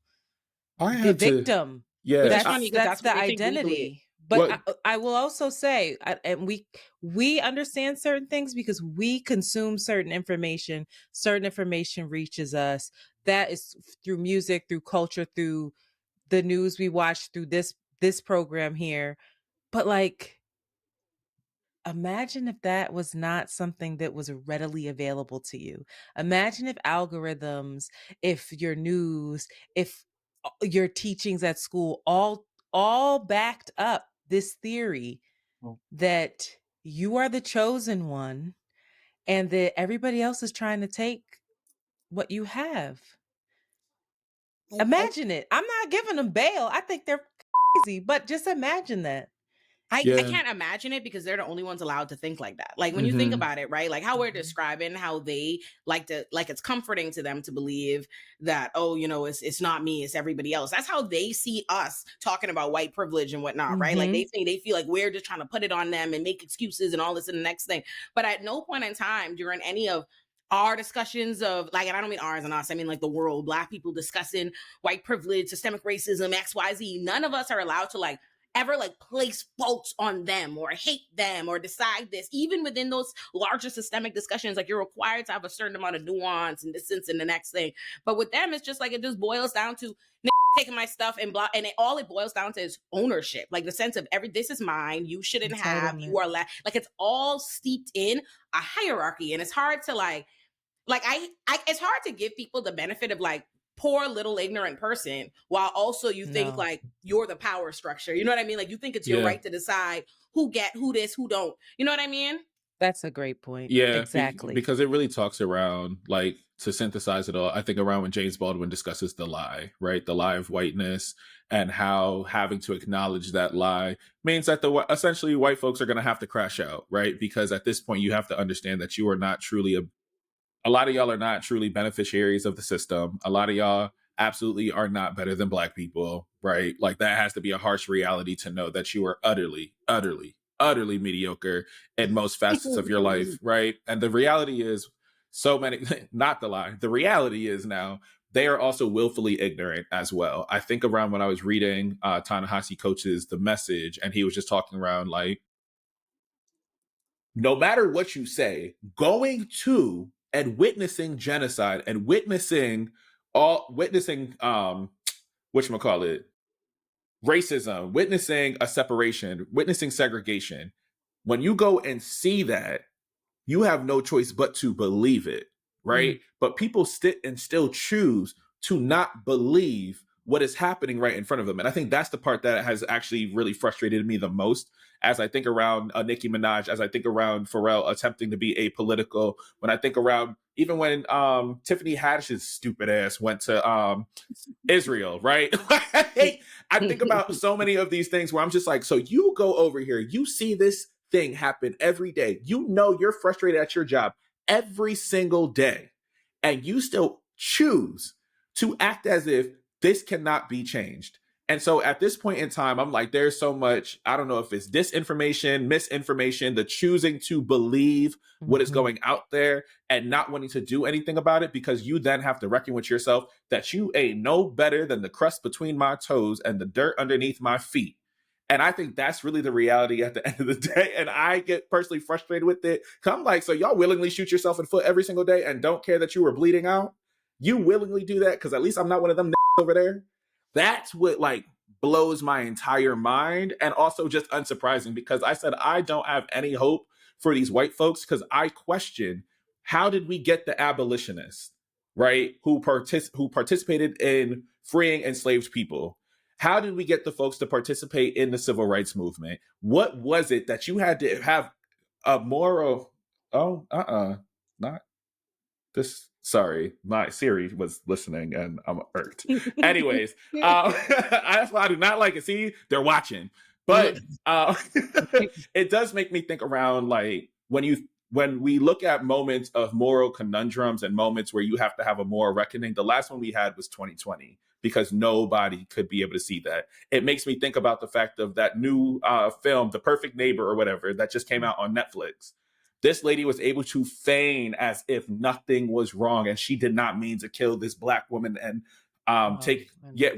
the victim. That's the identity. But I will also say, and we understand certain things because we consume certain information. Certain information reaches us. That is through music, through culture, through the news we watch, through this program here. But like, imagine if that was not something that was readily available to you. Imagine if algorithms, if your news, if your teachings at school all backed up this theory that you are the chosen one and that everybody else is trying to take what you have. Imagine it. I'm not giving them bail. I think they're crazy, but just imagine that. I Yeah. can't imagine it because they're the only ones allowed to think like that. Like when you Mm-hmm. think about it, right? Like how we're describing how they like it's comforting to them to believe that, oh, you know, it's not me, it's everybody else. That's how they see us talking about white privilege and whatnot, right? Like they feel like we're just trying to put it on them and make excuses and all this and the next thing. But at no point in time during any of our discussions of like, and I don't mean ours and us, I mean like the world, Black people discussing white privilege, systemic racism, XYZ, none of us are allowed to like ever like place faults on them or hate them or decide this. Even within those larger systemic discussions, like you're required to have a certain amount of nuance and distance in the next thing. But with them, it's just like it just boils down to taking my stuff and blah, and all it boils down to is ownership, like the sense of this is mine, you shouldn't have, you are like it's all steeped in a hierarchy, and it's hard to like I it's hard to give people the benefit of like poor little ignorant person while also you think like you're the power structure. You know what I mean? Like you think it's your right to decide who this, who don't. You know what I mean? That's a great point. Yeah, Exactly. because it really talks around, like, to synthesize it all, I think around when James Baldwin discusses the lie, right? The lie of whiteness, and how having to acknowledge that lie means that essentially white folks are going to have to crash out, right? Because at this point, you have to understand that you are not truly a lot of y'all are not truly beneficiaries of the system. A lot of y'all absolutely are not better than Black people, right? Like that has to be a harsh reality to know that you are utterly, utterly, utterly mediocre in most facets of your life, right? And the reality is so many, not the lie, the reality is now they are also willfully ignorant as well. I think around when I was reading Ta-Nehisi Coates' The Message, and he was just talking around like, no matter what you say, going to and witnessing genocide and witnessing whatchamacallit, racism, witnessing a separation, witnessing segregation, when you go and see that, you have no choice but to believe it, right? But people still choose to not believe what is happening right in front of them. And I think that's the part that has actually really frustrated me the most as I think around Nicki Minaj, as I think around Pharrell attempting to be apolitical, when I think around even when Tiffany Haddish's stupid ass went to Israel, right? I think about so many of these things where I'm just like, so you go over here, you see this thing happen every day. You know you're frustrated at your job every single day, and you still choose to act as if this cannot be changed. And so at this point in time, I'm like, there's so much, I don't know if it's disinformation, misinformation, the choosing to believe what is going out there and not wanting to do anything about it, because you then have to reckon with yourself that you ain't no better than the crust between my toes and the dirt underneath my feet. And I think that's really the reality at the end of the day. And I get personally frustrated with it. I'm like, so y'all willingly shoot yourself in the foot every single day and don't care that you were bleeding out? You willingly do that? Because at least I'm not one of them over there. That's what like blows my entire mind, and also just unsurprising, because I said I don't have any hope for these white folks, because I question, how did we get the abolitionists, right, who participated in freeing enslaved people? How did we get the folks to participate in the civil rights movement? What was it that you had to have a moral? Not this. Sorry, my Siri was listening and I'm irked. Anyways, that's why I do not like it. See, they're watching. But it does make me think around like when we look at moments of moral conundrums and moments where you have to have a moral reckoning. The last one we had was 2020, because nobody could be able to see that. It makes me think about the fact of that new film, The Perfect Neighbor or whatever, that just came out on Netflix. This lady was able to feign as if nothing was wrong, and she did not mean to kill this Black woman and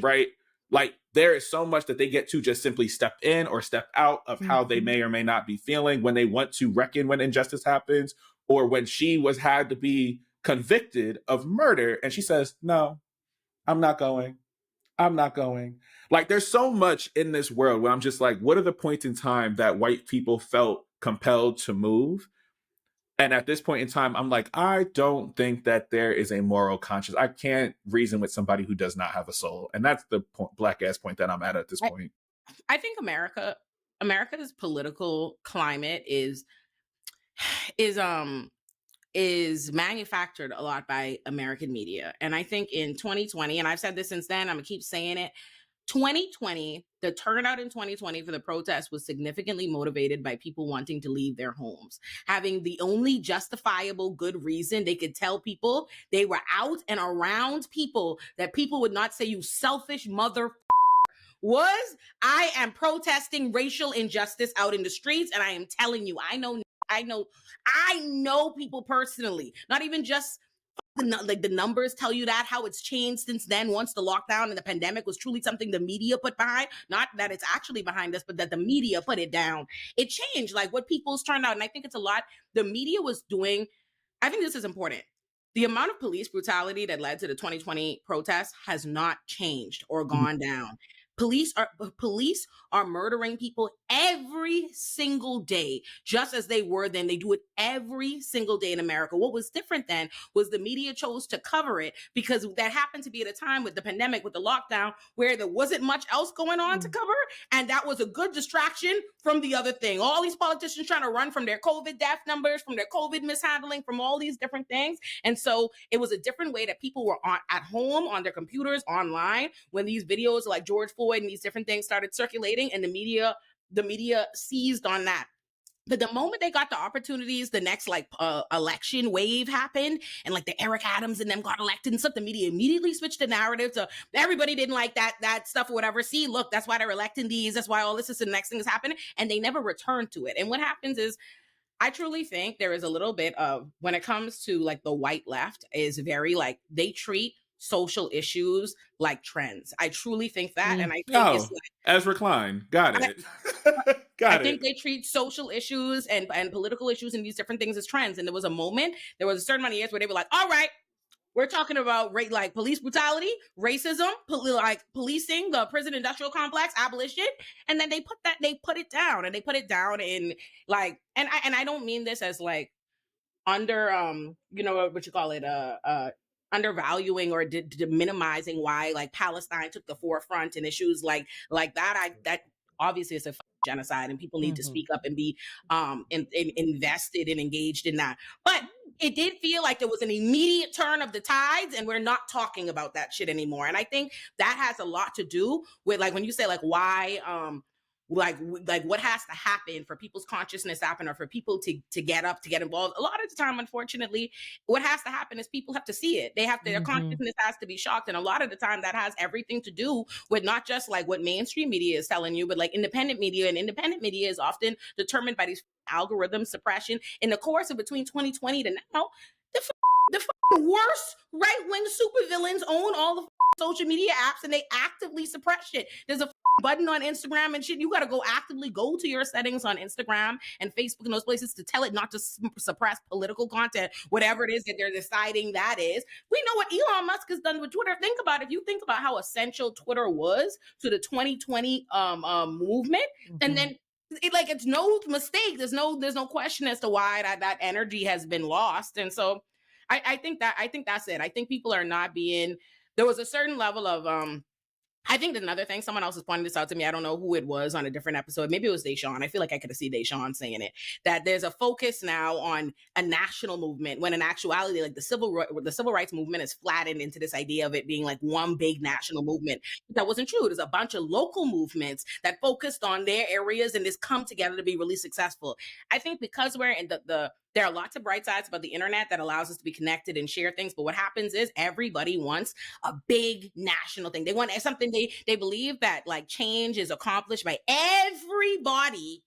right. Like there is so much that they get to just simply step in or step out of how they may or may not be feeling when they want to reckon when injustice happens, or when she had to be convicted of murder and she says, no, I'm not going. I'm not going. Like there's so much in this world where I'm just like, what are the points in time that white people felt compelled to move? And at this point in time, I'm like, I don't think that there is a moral conscience. I can't reason with somebody who does not have a soul. And that's the black ass point that I'm at this point. I think America's political climate is manufactured a lot by American media. And I think in 2020, and I've said this since then, I'm gonna keep saying it, 2020, the turnout in 2020 for the protest was significantly motivated by people wanting to leave their homes, having the only justifiable good reason they could tell people they were out and around people that people would not say, you selfish mother, was I am protesting racial injustice out in the streets. And I am telling you, I know people personally, not even just the numbers tell you that, how it's changed since then. Once the lockdown and the pandemic was truly something the media put behind, not that it's actually behind us, but that the media put it down. It changed like what people's turned out. And I think it's a lot the media was doing. I think this is important. The amount of police brutality that led to the 2020 protests has not changed or gone down. Police are murdering people every single day, just as they were then. They do it every single day in America. What was different then was the media chose to cover it because that happened to be at a time with the pandemic, with the lockdown, where there wasn't much else going on to cover. And that was a good distraction from the other thing. All these politicians trying to run from their COVID death numbers, from their COVID mishandling, from all these different things. And so it was a different way that people were at home, on their computers, online, when these videos like George Floyd and these different things started circulating, and the media seized on that. But the moment they got the opportunities, the next election wave happened, and like the Eric Adams and them got elected and stuff, the media immediately switched the narrative to everybody didn't like that stuff or whatever. See, look, that's why they're electing these. That's why all this is the next thing is happening. And they never returned to it. And what happens is, I truly think there is a little bit of, when it comes to like the white left, is very like, they treat social issues like trends. I truly think that. And I think it's like, Ezra Klein. Got it. I think they treat social issues and political issues and these different things as trends. And there was a certain amount of years where they were like, all right, we're talking about like police brutality, racism, like policing, the prison industrial complex, abolition. And then they put it down in like, and I don't mean this as like under, undervaluing or minimizing why like Palestine took the forefront and issues like that. That obviously is a genocide, and people need to speak up and be invested and engaged in that. But it did feel like there was an immediate turn of the tides, and we're not talking about that shit anymore. And I think that has a lot to do with like when you say like why like what has to happen for people's consciousness to happen, or for people to get up, to get involved. A lot of the time, unfortunately, what has to happen is people have to see it. They have to, their consciousness has to be shocked. And a lot of the time that has everything to do with not just like what mainstream media is telling you, but like independent media. And independent media is often determined by these algorithm suppression. In the course of between 2020 to now, the worst right-wing supervillains own all the social media apps, and they actively suppress shit. There's a button on Instagram and shit. You got to actively go to your settings on Instagram and Facebook and those places to tell it not to suppress political content, whatever it is that they're deciding that is. We know what Elon Musk has done with Twitter. If you think about how essential Twitter was to the 2020 movement, and then it's no mistake. There's no question as to why that energy has been lost. And so I think that's it. I think people are not being. There was a certain level of I think another thing, someone else has pointed this out to me. I don't know who it was on a different episode. Maybe it was Deshaun. I feel like I could have seen Deshaun saying it, that there's a focus now on a national movement, when in actuality, like the civil rights movement is flattened into this idea of it being like one big national movement. But that wasn't true. There's a bunch of local movements that focused on their areas and just come together to be really successful. I think because we're in there are lots of bright sides about the internet that allows us to be connected and share things. But what happens is everybody wants a big national thing. They want something, they believe that like change is accomplished by everybody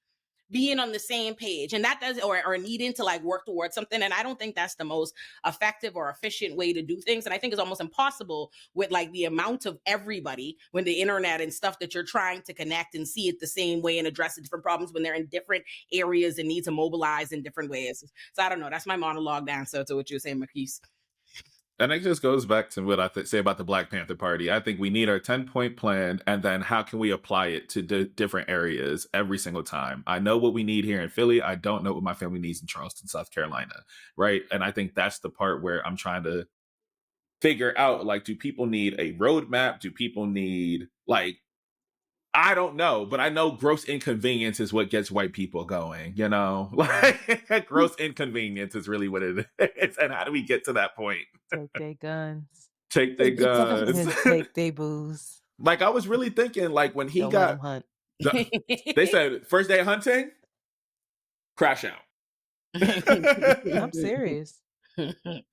being on the same page, and that does, or needing to like work towards something. And I don't think that's the most effective or efficient way to do things. And I think it's almost impossible with like the amount of everybody when the internet and stuff that you're trying to connect and see it the same way and address the different problems when they're in different areas and need to mobilize in different ways. So I don't know. That's my monologue answer to what you're saying, Marquise. And it just goes back to what I say about the Black Panther Party. I think we need our 10-point plan, and then how can we apply it to different areas every single time? I know what we need here in Philly. I don't know what my family needs in Charleston, South Carolina, right? And I think that's the part where I'm trying to figure out, like, do people need a roadmap? Do people need, like, I don't know, but I know gross inconvenience is what gets white people going, you know? Like, gross inconvenience is really what it is. And how do we get to that point? Take their guns. Take their guns. Take their booze. Like, I was really thinking, like, when he Don't let him got, hunt. they said, first day hunting, crash out. I'm serious.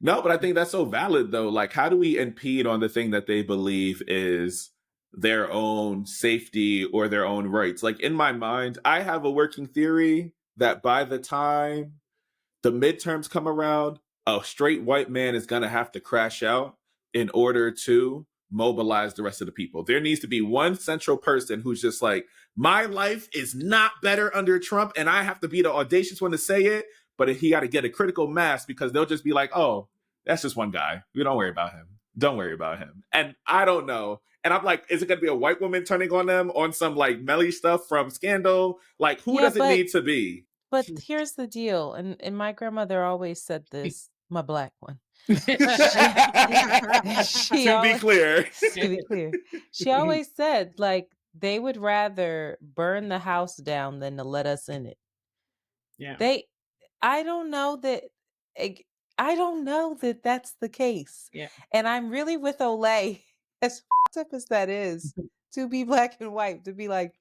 No, but I think that's so valid, though. Like, how do we impede on the thing that they believe is their own safety or their own rights? Like, in my mind, I have a working theory that by the time the midterms come around, a straight white man is going to have to crash out in order to mobilize the rest of the people. There needs to be one central person who's just like, my life is not better under Trump, and I have to be the audacious one to say it, but he got to get a critical mass because they'll just be like, oh, that's just one guy. We don't worry about him. Don't worry about him. And I don't know. And I'm like, is it going to be a white woman turning on them on some like Melly stuff from Scandal? Like, who does it need to be? But here's the deal, and my grandmother always said this, my black one. To be clear, she always said, like, they would rather burn the house down than to let us in it. Yeah. I don't know that that's the case. Yeah. And I'm really with Olay, as fucked up as that is, to be black and white, to be like,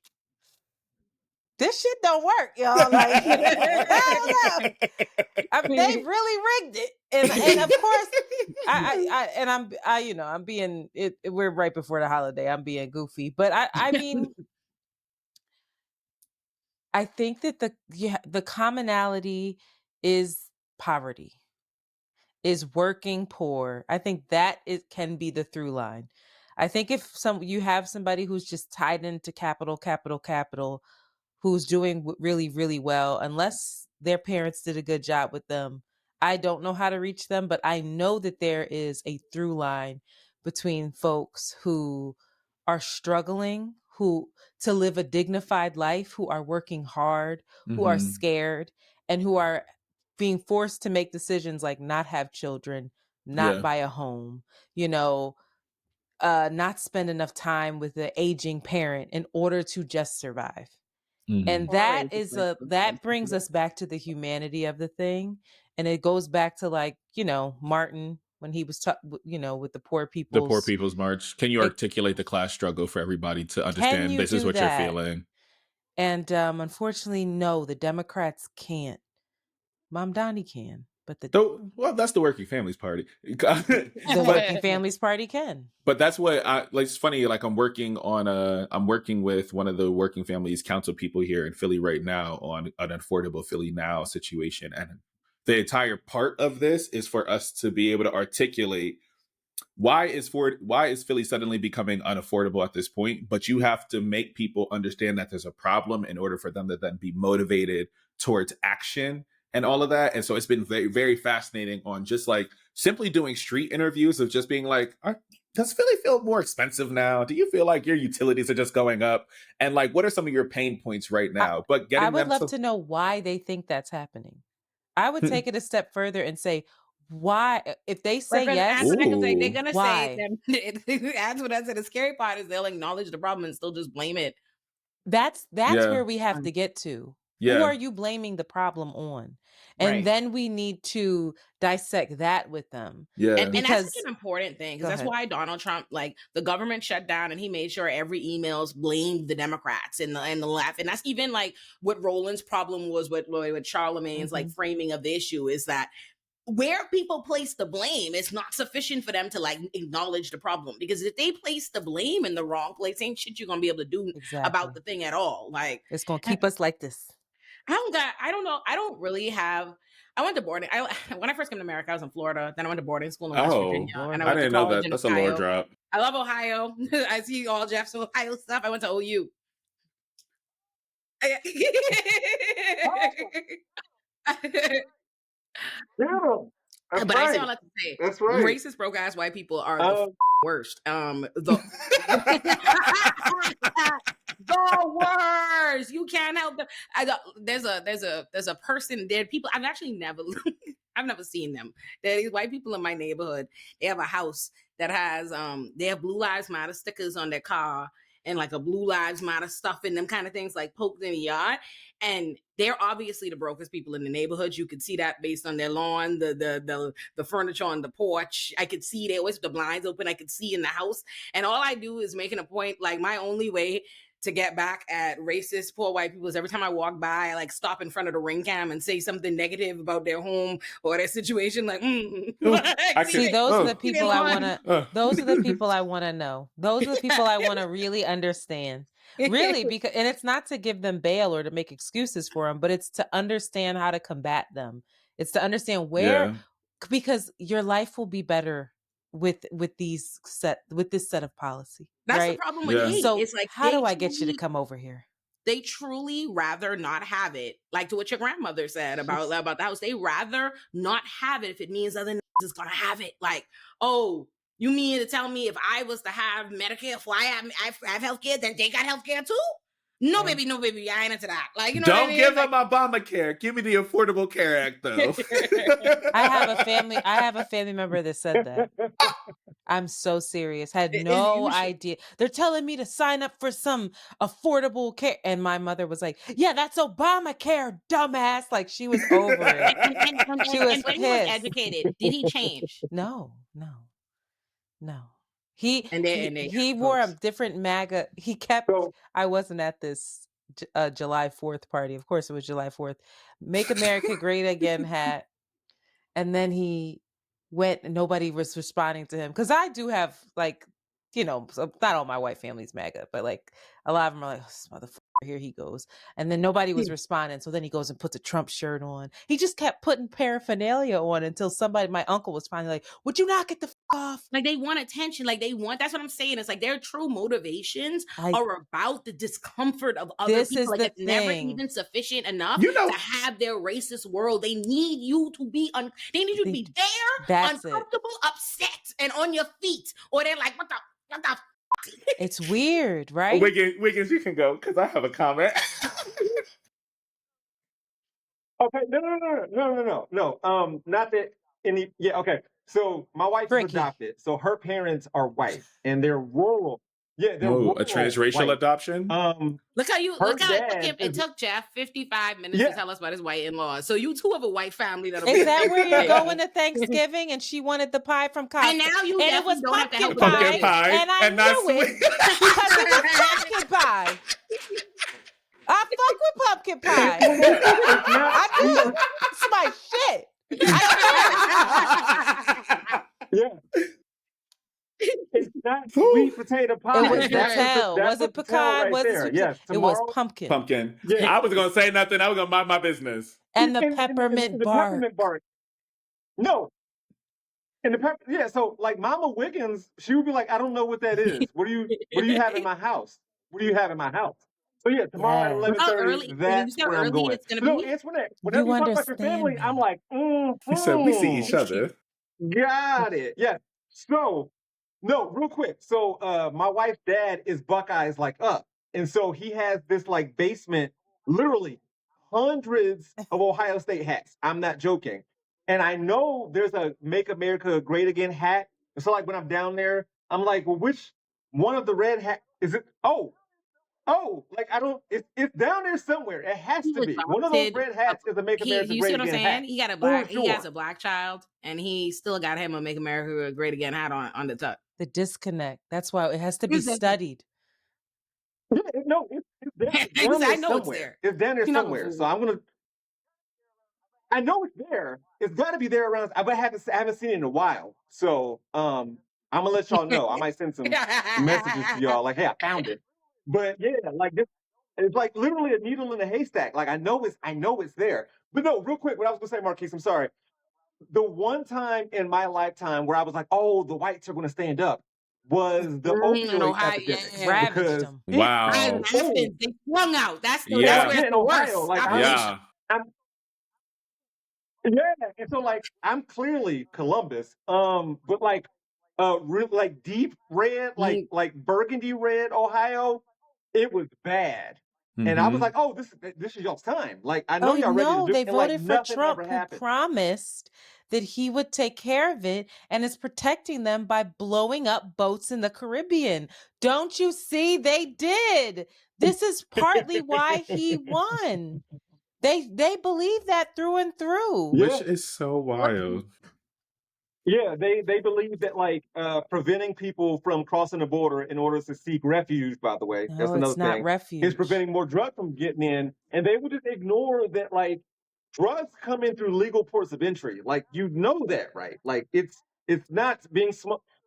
this shit don't work, y'all. Like, I mean, they really rigged it, and of course, I'm being it. We're right before the holiday. I'm being goofy, but I mean, I think that the commonality is poverty, is working poor. I think that can be the through line. I think if you have somebody who's just tied into capital, who's doing really, really well, unless their parents did a good job with them, I don't know how to reach them, but I know that there is a through line between folks who are struggling, who to live a dignified life, who are working hard, who are scared, and who are being forced to make decisions like not have children, not buy a home, not spend enough time with the aging parent in order to just survive. And that brings us back to the humanity of the thing. And it goes back to, like, Martin, when he was, with the Poor People's March. Can you articulate the class struggle for everybody to understand this is what you're feeling? And unfortunately, no, the Democrats can't. Mom Donnie can, but that's the Working Families Party. The Working Families Party can. But that's what it's funny. Like, I'm working with one of the Working Families Council people here in Philly right now on an Affordable Philly Now situation, and the entire part of this is for us to be able to articulate why is Philly suddenly becoming unaffordable at this point. But you have to make people understand that there's a problem in order for them to then be motivated towards action and all of that. And so it's been very, very fascinating on just like simply doing street interviews of just being like, does Philly feel more expensive now? Do you feel like your utilities are just going up? And like, what are some of your pain points right now? I would love to know why they think that's happening. I would take it a step further and say, why? If they say yes, they're gonna say that's what I said. The scary part is they'll acknowledge the problem and still just blame it. That's where we have to get to. Yeah. Who are you blaming the problem on? And then we need to dissect that with them. Yeah. And that's such an important thing, because that's why Donald Trump, like, the government shut down and he made sure every emails blamed the Democrats and the left. And that's even like what Roland's problem was with Charlemagne's like framing of the issue, is that where people place the blame, it's not sufficient for them to like acknowledge the problem, because if they place the blame in the wrong place, ain't shit you're gonna be able to do about the thing at all. Like, it's gonna keep us like this. I don't know. I don't really have. I went to boarding. When I first came to America, I was in Florida. Then I went to boarding school in West Virginia, and I didn't know that. That's a lore drop. I love Ohio. I see all Jeff's Ohio stuff. I went to OU. But I say all that to say, that's right. Racist, broke ass white people are the worst. The worst. You can't help them. There's a person there. People I've never seen them. There are these white people in my neighborhood. They have a house that has they have Blue Lives Matter stickers on their car, and like a Blue Lives Matter stuff and them kind of things like poked in the yard. And they're obviously the brokest people in the neighborhood. You could see that based on their lawn, the furniture on the porch. I could see they always with the blinds open. I could see in the house. And all I do is making a point, like my only way to get back at racist poor white people is every time I walk by, I like stop in front of the ring cam and say something negative about their home or their situation. Like, see, those are the people I want to. Those are the people I want to know. Those are the people I want to really understand. Really, because, and it's not to give them bail or to make excuses for them, but it's to understand how to combat them. It's to understand where, because your life will be better with this set of policy. That's right? the problem with hate. So it's like, how do I get you to come over here? They truly rather not have it. Like to what your grandmother said about the house. They rather not have it if it means other niggas is gonna have it. Like, oh, you mean to tell me if I was to have Medicare, if I have healthcare, then they got healthcare too? No, baby, I ain't into that. Like, you know, don't give them Obamacare. Give me the Affordable Care Act, though. I have a family member that said that. I'm so serious. Had no idea. They're telling me to sign up for some affordable care. And my mother was like, yeah, that's Obamacare, dumbass. Like she was over it. She was when he was educated, did he change? No. He wore a different MAGA. He kept, I wasn't at this July 4th party. Of course it was July 4th. Make America Great Again hat. And then he went and nobody was responding to him. Because I do have, like, you know, not all my white family's MAGA, but like a lot of them are like, oh, this motherfucker, here he goes. And then nobody was responding. So then he goes and puts a Trump shirt on. He just kept putting paraphernalia on until my uncle was finally like, would you not get the off? Like they want attention. Like that's what I'm saying. It's like their true motivations are about the discomfort of other people. Like it's never even sufficient enough to have their racist world. They need you to be they need you to be there, uncomfortable, upset, and on your feet. Or they're like, what the it's weird, right? Wiggins, you can go because I have a comment. Okay, no. Not that any. Yeah, okay. So my wife is adopted. So her parents are white, and they're rural. Yeah, they're rural, a transracial adoption. Look how it took Jeff 55 minutes to tell us about his white in-laws. So you two have a white family. Is that where you're going to Thanksgiving? And she wanted the pie from Costco. And now you it was don't have to help pumpkin pie, and I knew it because it was pumpkin pie. I fuck with pumpkin pie. I do. It's my shit. Yeah. It's not sweet potato pie. It was Patel. Was it pecan? Was it? Yes. It was pumpkin. Pumpkin. Yeah. I was going to say nothing. I was going to mind my business. And the peppermint bark. Peppermint bark. No. And so like Mama Wiggins, she would be like, I don't know what that is. What do you have in my house? What do you have in my house? So yeah, tomorrow at 11:30, that's where I'm going. It's gonna no, be? Antoinette, whenever you talk about your family, me. I'm like, He said, we see each other. Got it. Yeah. So, no, real quick. So my wife's dad is Buckeyes like up. And so he has this like basement, literally hundreds of Ohio State hats. I'm not joking. And I know there's a Make America Great Again hat. And so like when I'm down there, I'm like, well, which one of the red hat is it? Oh, like I don't. It's down there somewhere. It has to be one of those red hats. Is a Make America Great Again hat. He got a black. He has a black child, and he still got him a Make America Great Again hat on the tuck. The disconnect. That's why it has to be studied. Yeah, no, it's down there somewhere. It's down there somewhere. So I'm gonna. I know it's there. It's got to be there around. I haven't seen it in a while. So I'm gonna let y'all know. I might send some messages to y'all like, hey, I found it. But yeah, like this, it's like literally a needle in a haystack. Like I know it's there. But no, real quick, what I was gonna say, Marquise, I'm sorry. The one time in my lifetime where I was like, oh, the whites are gonna stand up was the opioid epidemic. Ravaged Because them. Wow. They flung out. That's where in it's the Ohio, worst. like and so like I'm clearly Columbus, but like like deep red, like burgundy red Ohio, it was bad. And I was like, oh, this is y'all's time. Like I know y'all ready to do they it. voted and, like, for Trump, who promised that he would take care of it and is protecting them by blowing up boats in the Caribbean. Don't you see? They did. This is partly why he won. They believe that through and through. Which is so wild. Yeah, they believe that like preventing people from crossing the border in order to seek refuge, by the way, that's No, another it's not thing, refuge. is preventing more drugs from getting in. And they would just ignore that like drugs come in through legal ports of entry. Like you know that, right? Like it's not being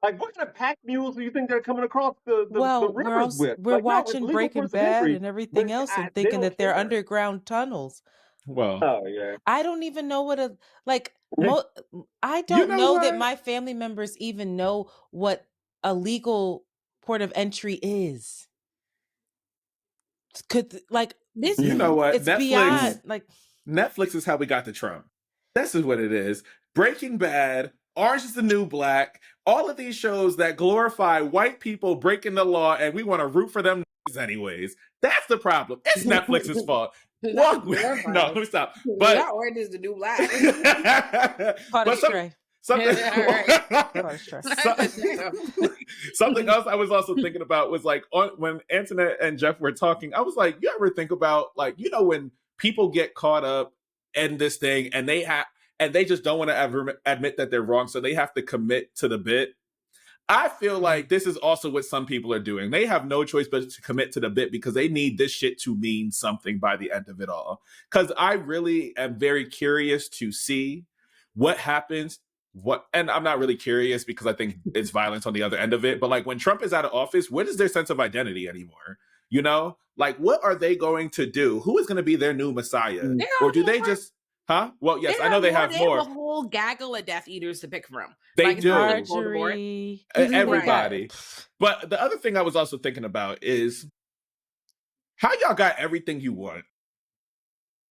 like what kind of pack mules do you think they're coming across the rivers with? We're Like, no, it's watching legal Breaking ports of Bad entry, and everything but else and they thinking don't that they're care. underground tunnels. Well, Oh yeah. I don't even know what I don't You know know that what? my family members even know what a legal port of entry is. This You know what? it's Netflix. beyond like Netflix is how we got to Trump. This is what it is. Breaking Bad, Orange is the New Black, all of these shows that glorify white people breaking the law and we want to root for them anyways. That's the problem. It's Netflix's fault. Not No, glorified. let me stop. But Not Orange is the New Black. caught but astray. something Caught astray. something else I was also thinking about was like when Antoinette and Jeff were talking, I was like, you ever think about like, you know, when people get caught up in this thing and they just don't want to ever admit that they're wrong, so they have to commit to the bit. I feel like this is also what some people are doing. They have no choice but to commit to the bit because they need this shit to mean something by the end of it all. Because I really am very curious to see what happens. And I'm not really curious because I think it's violence on the other end of it. But like when Trump is out of office, what is their sense of identity anymore? You know, like what are they going to do? Who is going to be their new messiah? Or do they just? Huh? Well, yes, I know they have more. They have a whole gaggle of Death Eaters to pick from. They like, do. Marjorie. Everybody. But the other thing I was also thinking about is how y'all got everything you want.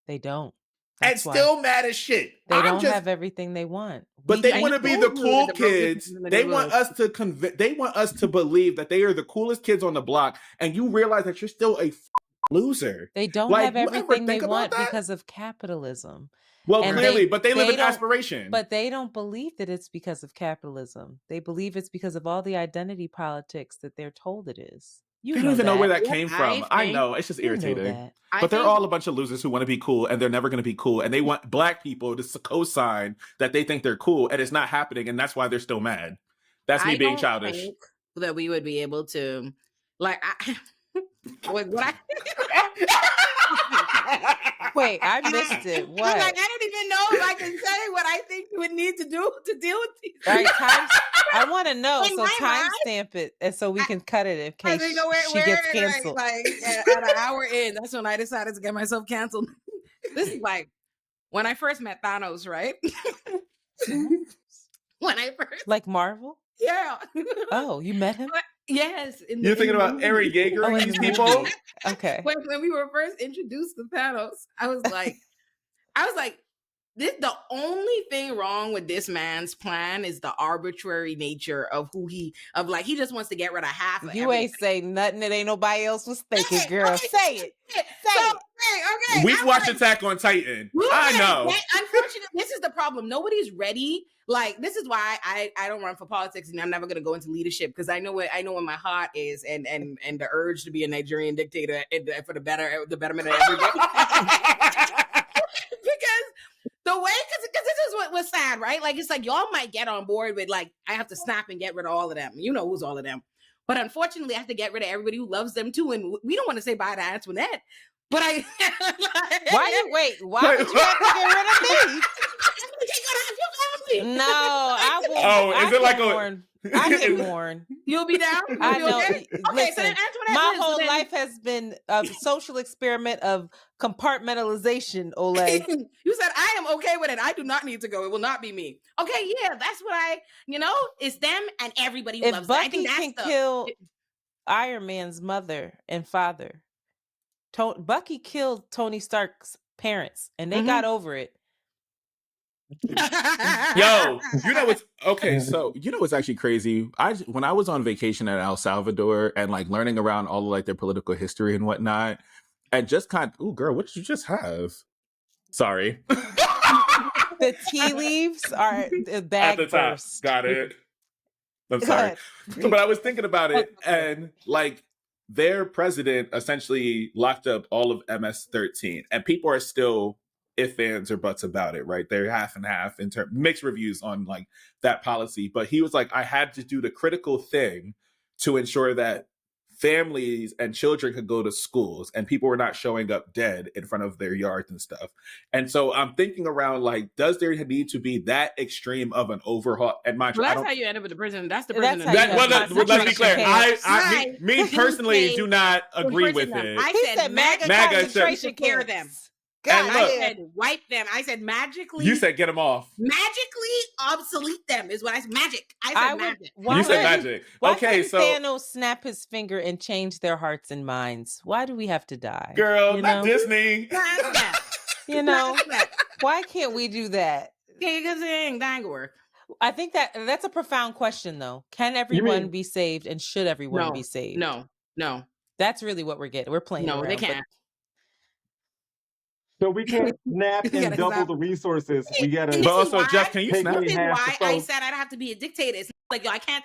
They don't. That's and still mad as shit. They don't have everything they want. But they want to be the cool kids. They want us to they want us to believe that they are the coolest kids on the block, and you realize that you're still a loser. They don't have everything they want because of capitalism. Well, and clearly, but they live in aspiration. But they don't believe that it's because of capitalism. They believe it's because of all the identity politics that they're told it is. You don't even know where that came from. I know. It's just irritating. But they're all a bunch of losers who want to be cool, and they're never going to be cool. And they want black people to co-sign that they think they're cool, and it's not happening, and that's why they're still mad. That's me being childish. Think that we would be able to, like, Wait, I missed it. What? Like, I don't even know if I can say what I think you would need to do to deal with these. All right, I want to know, so timestamp it, and so we can cut it in case she gets canceled. Like at an hour in, that's when I decided to get myself canceled. This is like when I first met Thanos, right? When I first, like Marvel. Yeah. Oh, you met him? Yes. You're thinking about Aaron Yeager and these people? Okay. When we were first introduced to Thanos, I was like, the only thing wrong with this man's plan is the arbitrary nature of he just wants to get rid of half of you ain't say nothing that ain't nobody else was thinking, girl. Say it. Say it. Okay. We've watched Attack on Titan. I know. Unfortunately, this is the problem. Nobody's ready. Like, this is why I don't run for politics, and I'm never going to go into leadership because I know where my heart is, and the urge to be a Nigerian dictator for the betterment of everybody. Because the way, because this is what was sad, right? Like, it's like y'all might get on board with like I have to snap and get rid of all of them. You know who's all of them, but unfortunately, I have to get rid of everybody who loves them too, and we don't want to say bye to Antoinette. But why would you have to get rid of me? No, I won't. Oh, is it like I get mourn. You'll be down? I know. Okay, Listen, so then my whole life has been a social experiment of compartmentalization, Olay. You said, I am okay with it. I do not need to go. It will not be me. Okay, yeah, that's what it's them and everybody who loves them. I think that's can kill Iron Man's mother and father. Bucky killed Tony Stark's parents, and they got over it. Yo, what's okay? So what's actually crazy? When I was on vacation at El Salvador and like learning around all of like their political history and whatnot, and just girl, what did you just have? Sorry. The tea leaves are the bag At the top. burst. Got it. I'm Go sorry. ahead. So, but I was thinking about it, and like their president essentially locked up all of MS-13, and people are still if ands or buts about it, right? They're half and half in terms mixed reviews on like that policy. But he was like, I had to do the critical thing to ensure that families and children could go to schools and people were not showing up dead in front of their yards and stuff. And so I'm thinking around like, does there need to be that extreme of an overhaul? And mind you, Well, that's how you end up with the prison. That's the That's prison. how you let's be clear. Me personally do not agree with it. I said MAGA concentration care them. God, I said wipe them. I said magically. You said get them off. Magically obsolete them is what I said. Magic. I said magic. You said magic. Okay, so Thanos snap his finger and change their hearts and minds. Why do we have to die? Girl, not Disney. You know, why can't we do that? Because it ain't going to work. I think that's a profound question, though. Can everyone be saved, and should everyone be saved? No. That's really what we're getting. We're playing. No, around, they can't. So we can't snap and double the resources. We gotta. But also, Jeff, can you snap? This is why I said I'd have to be a dictator. It's like, yo, I can't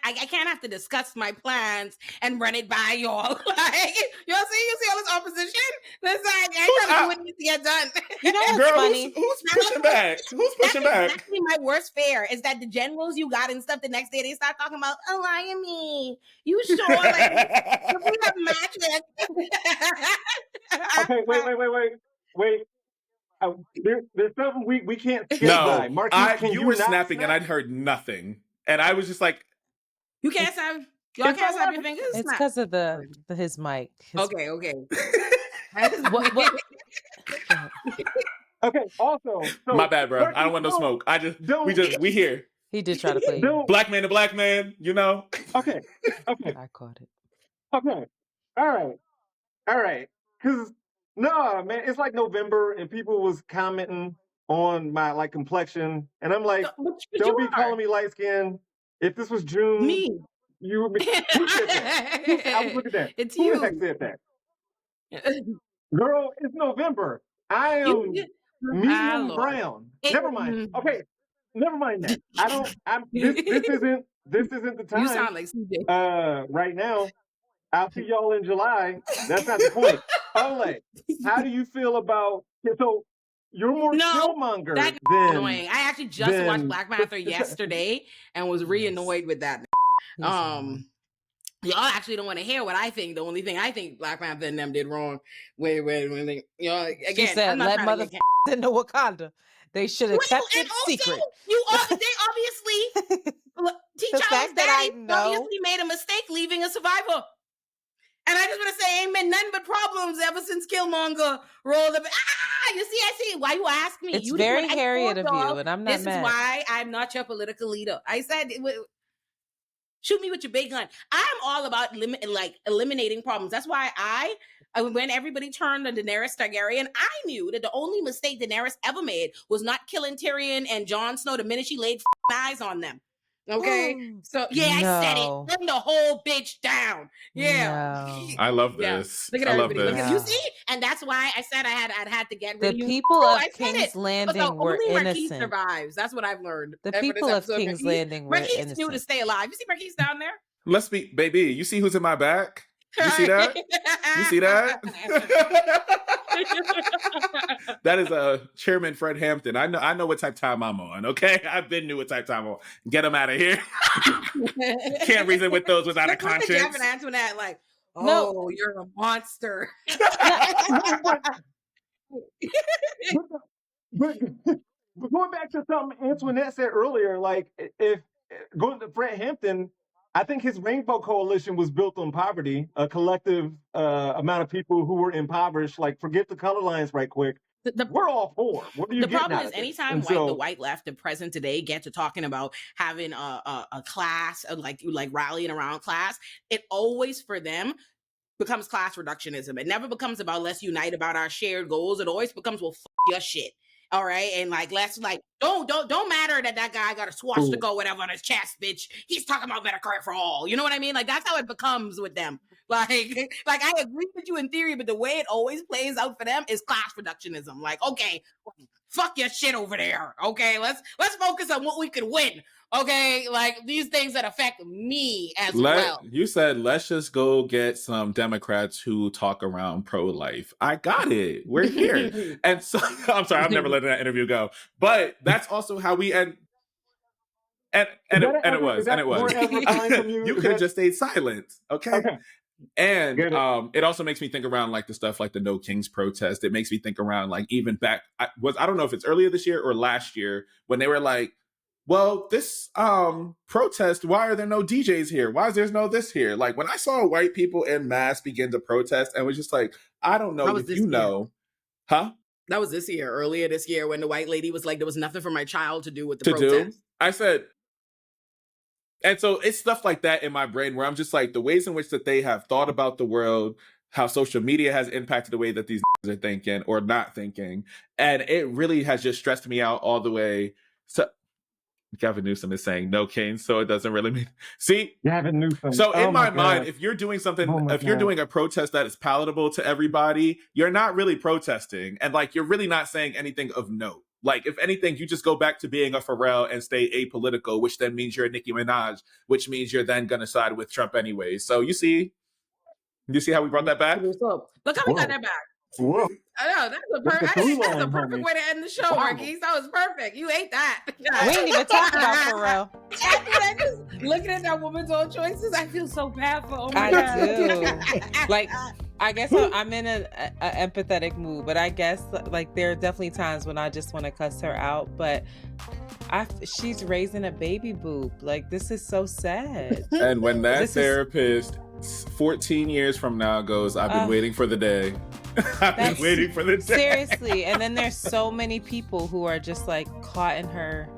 have to discuss my plans and run it by y'all. Like, you see all this opposition? That's like, I trying to do what needs to get done. You know what's Girl, funny? Who's pushing back? Who's pushing back? That's actually my worst fear is that the generals you got and stuff the next day they start talking about aligning me. You sure? Like, if we have matches. Okay, wait. There's something we can't skip by. Marquise, you were snapping and I'd heard nothing, and I was just like, "You can't snap. Y'all can't snap your fingers." It's because of his mic. Okay. Okay. Also, so my bad, bro. I don't want no smoke. We here. He did try to play you. Black man to black man. You know. Okay. I caught it. Okay. All right. Because. No, man, it's like November and people was commenting on my like complexion. And I'm like, don't be calling me light skinned. If this was June, you would be. Who said that? I was looking at that. It's Who you. the heck said that? Girl, it's November. I am medium brown. Never mind. Okay. Never mind that. This isn't the time. You sound like CJ. Right now. I'll see y'all in July. That's not the point. Olay, how do you feel about? So you're more killmonger that's than annoying. I actually just watched Black Panther yesterday and was annoyed with that. Y'all actually don't want to hear what I think. The only thing I think Black Panther and them did wrong when they, again, she said, let motherfuckers into Wakanda. They should have kept it secret. They obviously, T'Challa's daddy obviously made a mistake leaving a survivor. And I just want to say, ain't been nothing but problems ever since Killmonger rolled up. You see, I see. Why you ask me? It's very Harriet of you, and I'm not mad. This is why I'm not your political leader. I said, shoot me with your big gun. I'm all about eliminating problems. That's why when everybody turned on Daenerys Targaryen, I knew that the only mistake Daenerys ever made was not killing Tyrion and Jon Snow the minute she laid eyes on them. Okay, so I said it. Bring the whole bitch down. Yeah, no. I love this. Look at everybody. Look at you see, and that's why I said I had to get rid of you. The people of King's Landing were innocent. Marquise survives. That's what I've learned. The people of King's Landing were innocent. Marquise knew to stay alive. You see Marquise down there? Let's be, baby. You see who's in my back? You see that? You see that? That is Chairman Fred Hampton. I know what type time I'm on. Okay, I've been knew what type time I'm on. Get him out of here. Can't reason with those without a conscience. Jeff and Antoinette, like, no, you're a monster. but going back to something Antoinette said earlier, like if going to Fred Hampton. I think his Rainbow Coalition was built on poverty, a collective amount of people who were impoverished. Like, forget the color lines right quick. We're all poor. What are you getting out of it? The problem is anytime the white left and present today get to talking about having a class, like rallying around class, it always for them becomes class reductionism. It never becomes about let's unite about our shared goals. It always becomes, well, your shit. All right, and let's don't matter that guy got a swastika or whatever on his chest, bitch. He's talking about Medicare for all. You know what I mean? Like that's how it becomes with them. Like I agree with you in theory, but the way it always plays out for them is class reductionism. Like, okay, fuck your shit over there. Okay, let's focus on what we could win. Okay, like these things that affect me as well. You said, let's just go get some Democrats who talk around pro-life. I got it. We're here. And so, I'm sorry, I'm never letting that interview go. But that's also how we end. And it was. You could have just stayed silent. Okay. And it also makes me think around like the stuff like the No Kings protest. It makes me think around like even back, I don't know if it's earlier this year or last year when they were like, well, this protest, why are there no DJs here? Why is there no this here? Like when I saw white people en masse begin to protest and was just like, I don't know if you know. Huh? That was earlier this year when the white lady was like, there was nothing for my child to do with the protest. I said, and so it's stuff like that in my brain where I'm just like, the ways in which that they have thought about the world, how social media has impacted the way that these are thinking or not thinking. And it really has just stressed me out all the way. So Gavin Newsom is saying no Keynes, so it doesn't really mean. See, Gavin Newsom. So in my mind, if you're doing something, if you're doing a protest that is palatable to everybody, you're not really protesting, and like you're really not saying anything of note. Like if anything, you just go back to being a Pharrell and stay apolitical, which then means you're a Nicki Minaj, which means you're then gonna side with Trump anyway. So you see how we brought that back? Look how we got that back. Whoa. I know that's a perfect way to end the show, Marquise. That was perfect. You ate that. We didn't even talk about Pharrell. Looking at that woman's own choices, I feel so bad for. Oh my God. I do. Like, I guess I'm in an empathetic mood, but I guess like there are definitely times when I just want to cuss her out. But she's raising a baby boob. Like this is so sad. And when that therapist 14 years from now goes, I've been waiting for the day. I've been waiting for the day. Seriously. And then there's so many people who are just like caught in her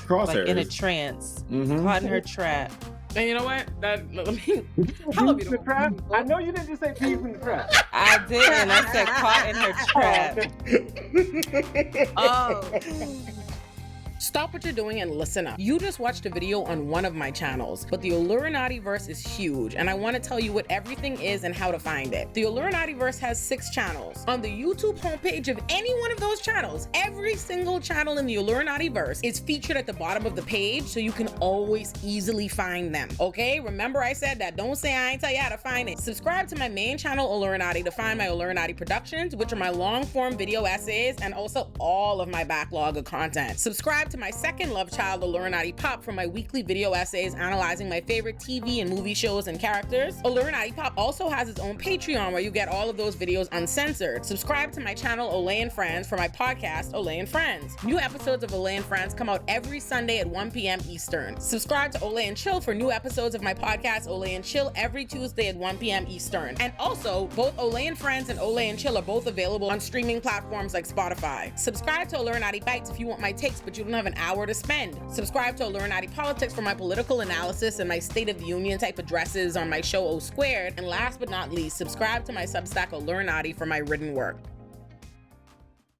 like in a trance, caught in her trap. And you know what? I love you. The trap? I know you didn't just say peas in the trap. I didn't. I said caught in her trap. Oh. Stop what you're doing and listen up. You just watched a video on one of my channels, but the Illuminati verse is huge, and I want to tell you what everything is and how to find it. The Illuminati verse has 6 channels. On the YouTube homepage of any one of those channels, every single channel in the Illuminati verse is featured at the bottom of the page, so you can always easily find them. Okay? Remember I said that. Don't say I ain't tell you how to find it. Subscribe to my main channel, Illuminati, to find my Illuminati productions, which are my long-form video essays, and also all of my backlog of content. Subscribe to my second love child, Illuminati Pop, for my weekly video essays analyzing my favorite TV and movie shows and characters. Illuminati Pop also has its own Patreon where you get all of those videos uncensored. Subscribe to my channel, Olay Friends, for my podcast, Olay Friends. New episodes of Olay Friends come out every Sunday at 1 p.m. Eastern. Subscribe to Olay Chill for new episodes of my podcast, Olay Chill, every Tuesday at 1 p.m. Eastern. And also, both Olay Friends and Olay Chill are both available on streaming platforms like Spotify. Subscribe to Illuminati Bites if you want my takes, but you don't have an hour to spend. Subscribe to Illuminati Politics for my political analysis and my State of the Union type addresses on my show O Squared. And last but not least, subscribe to my Substack Illuminati for my written work.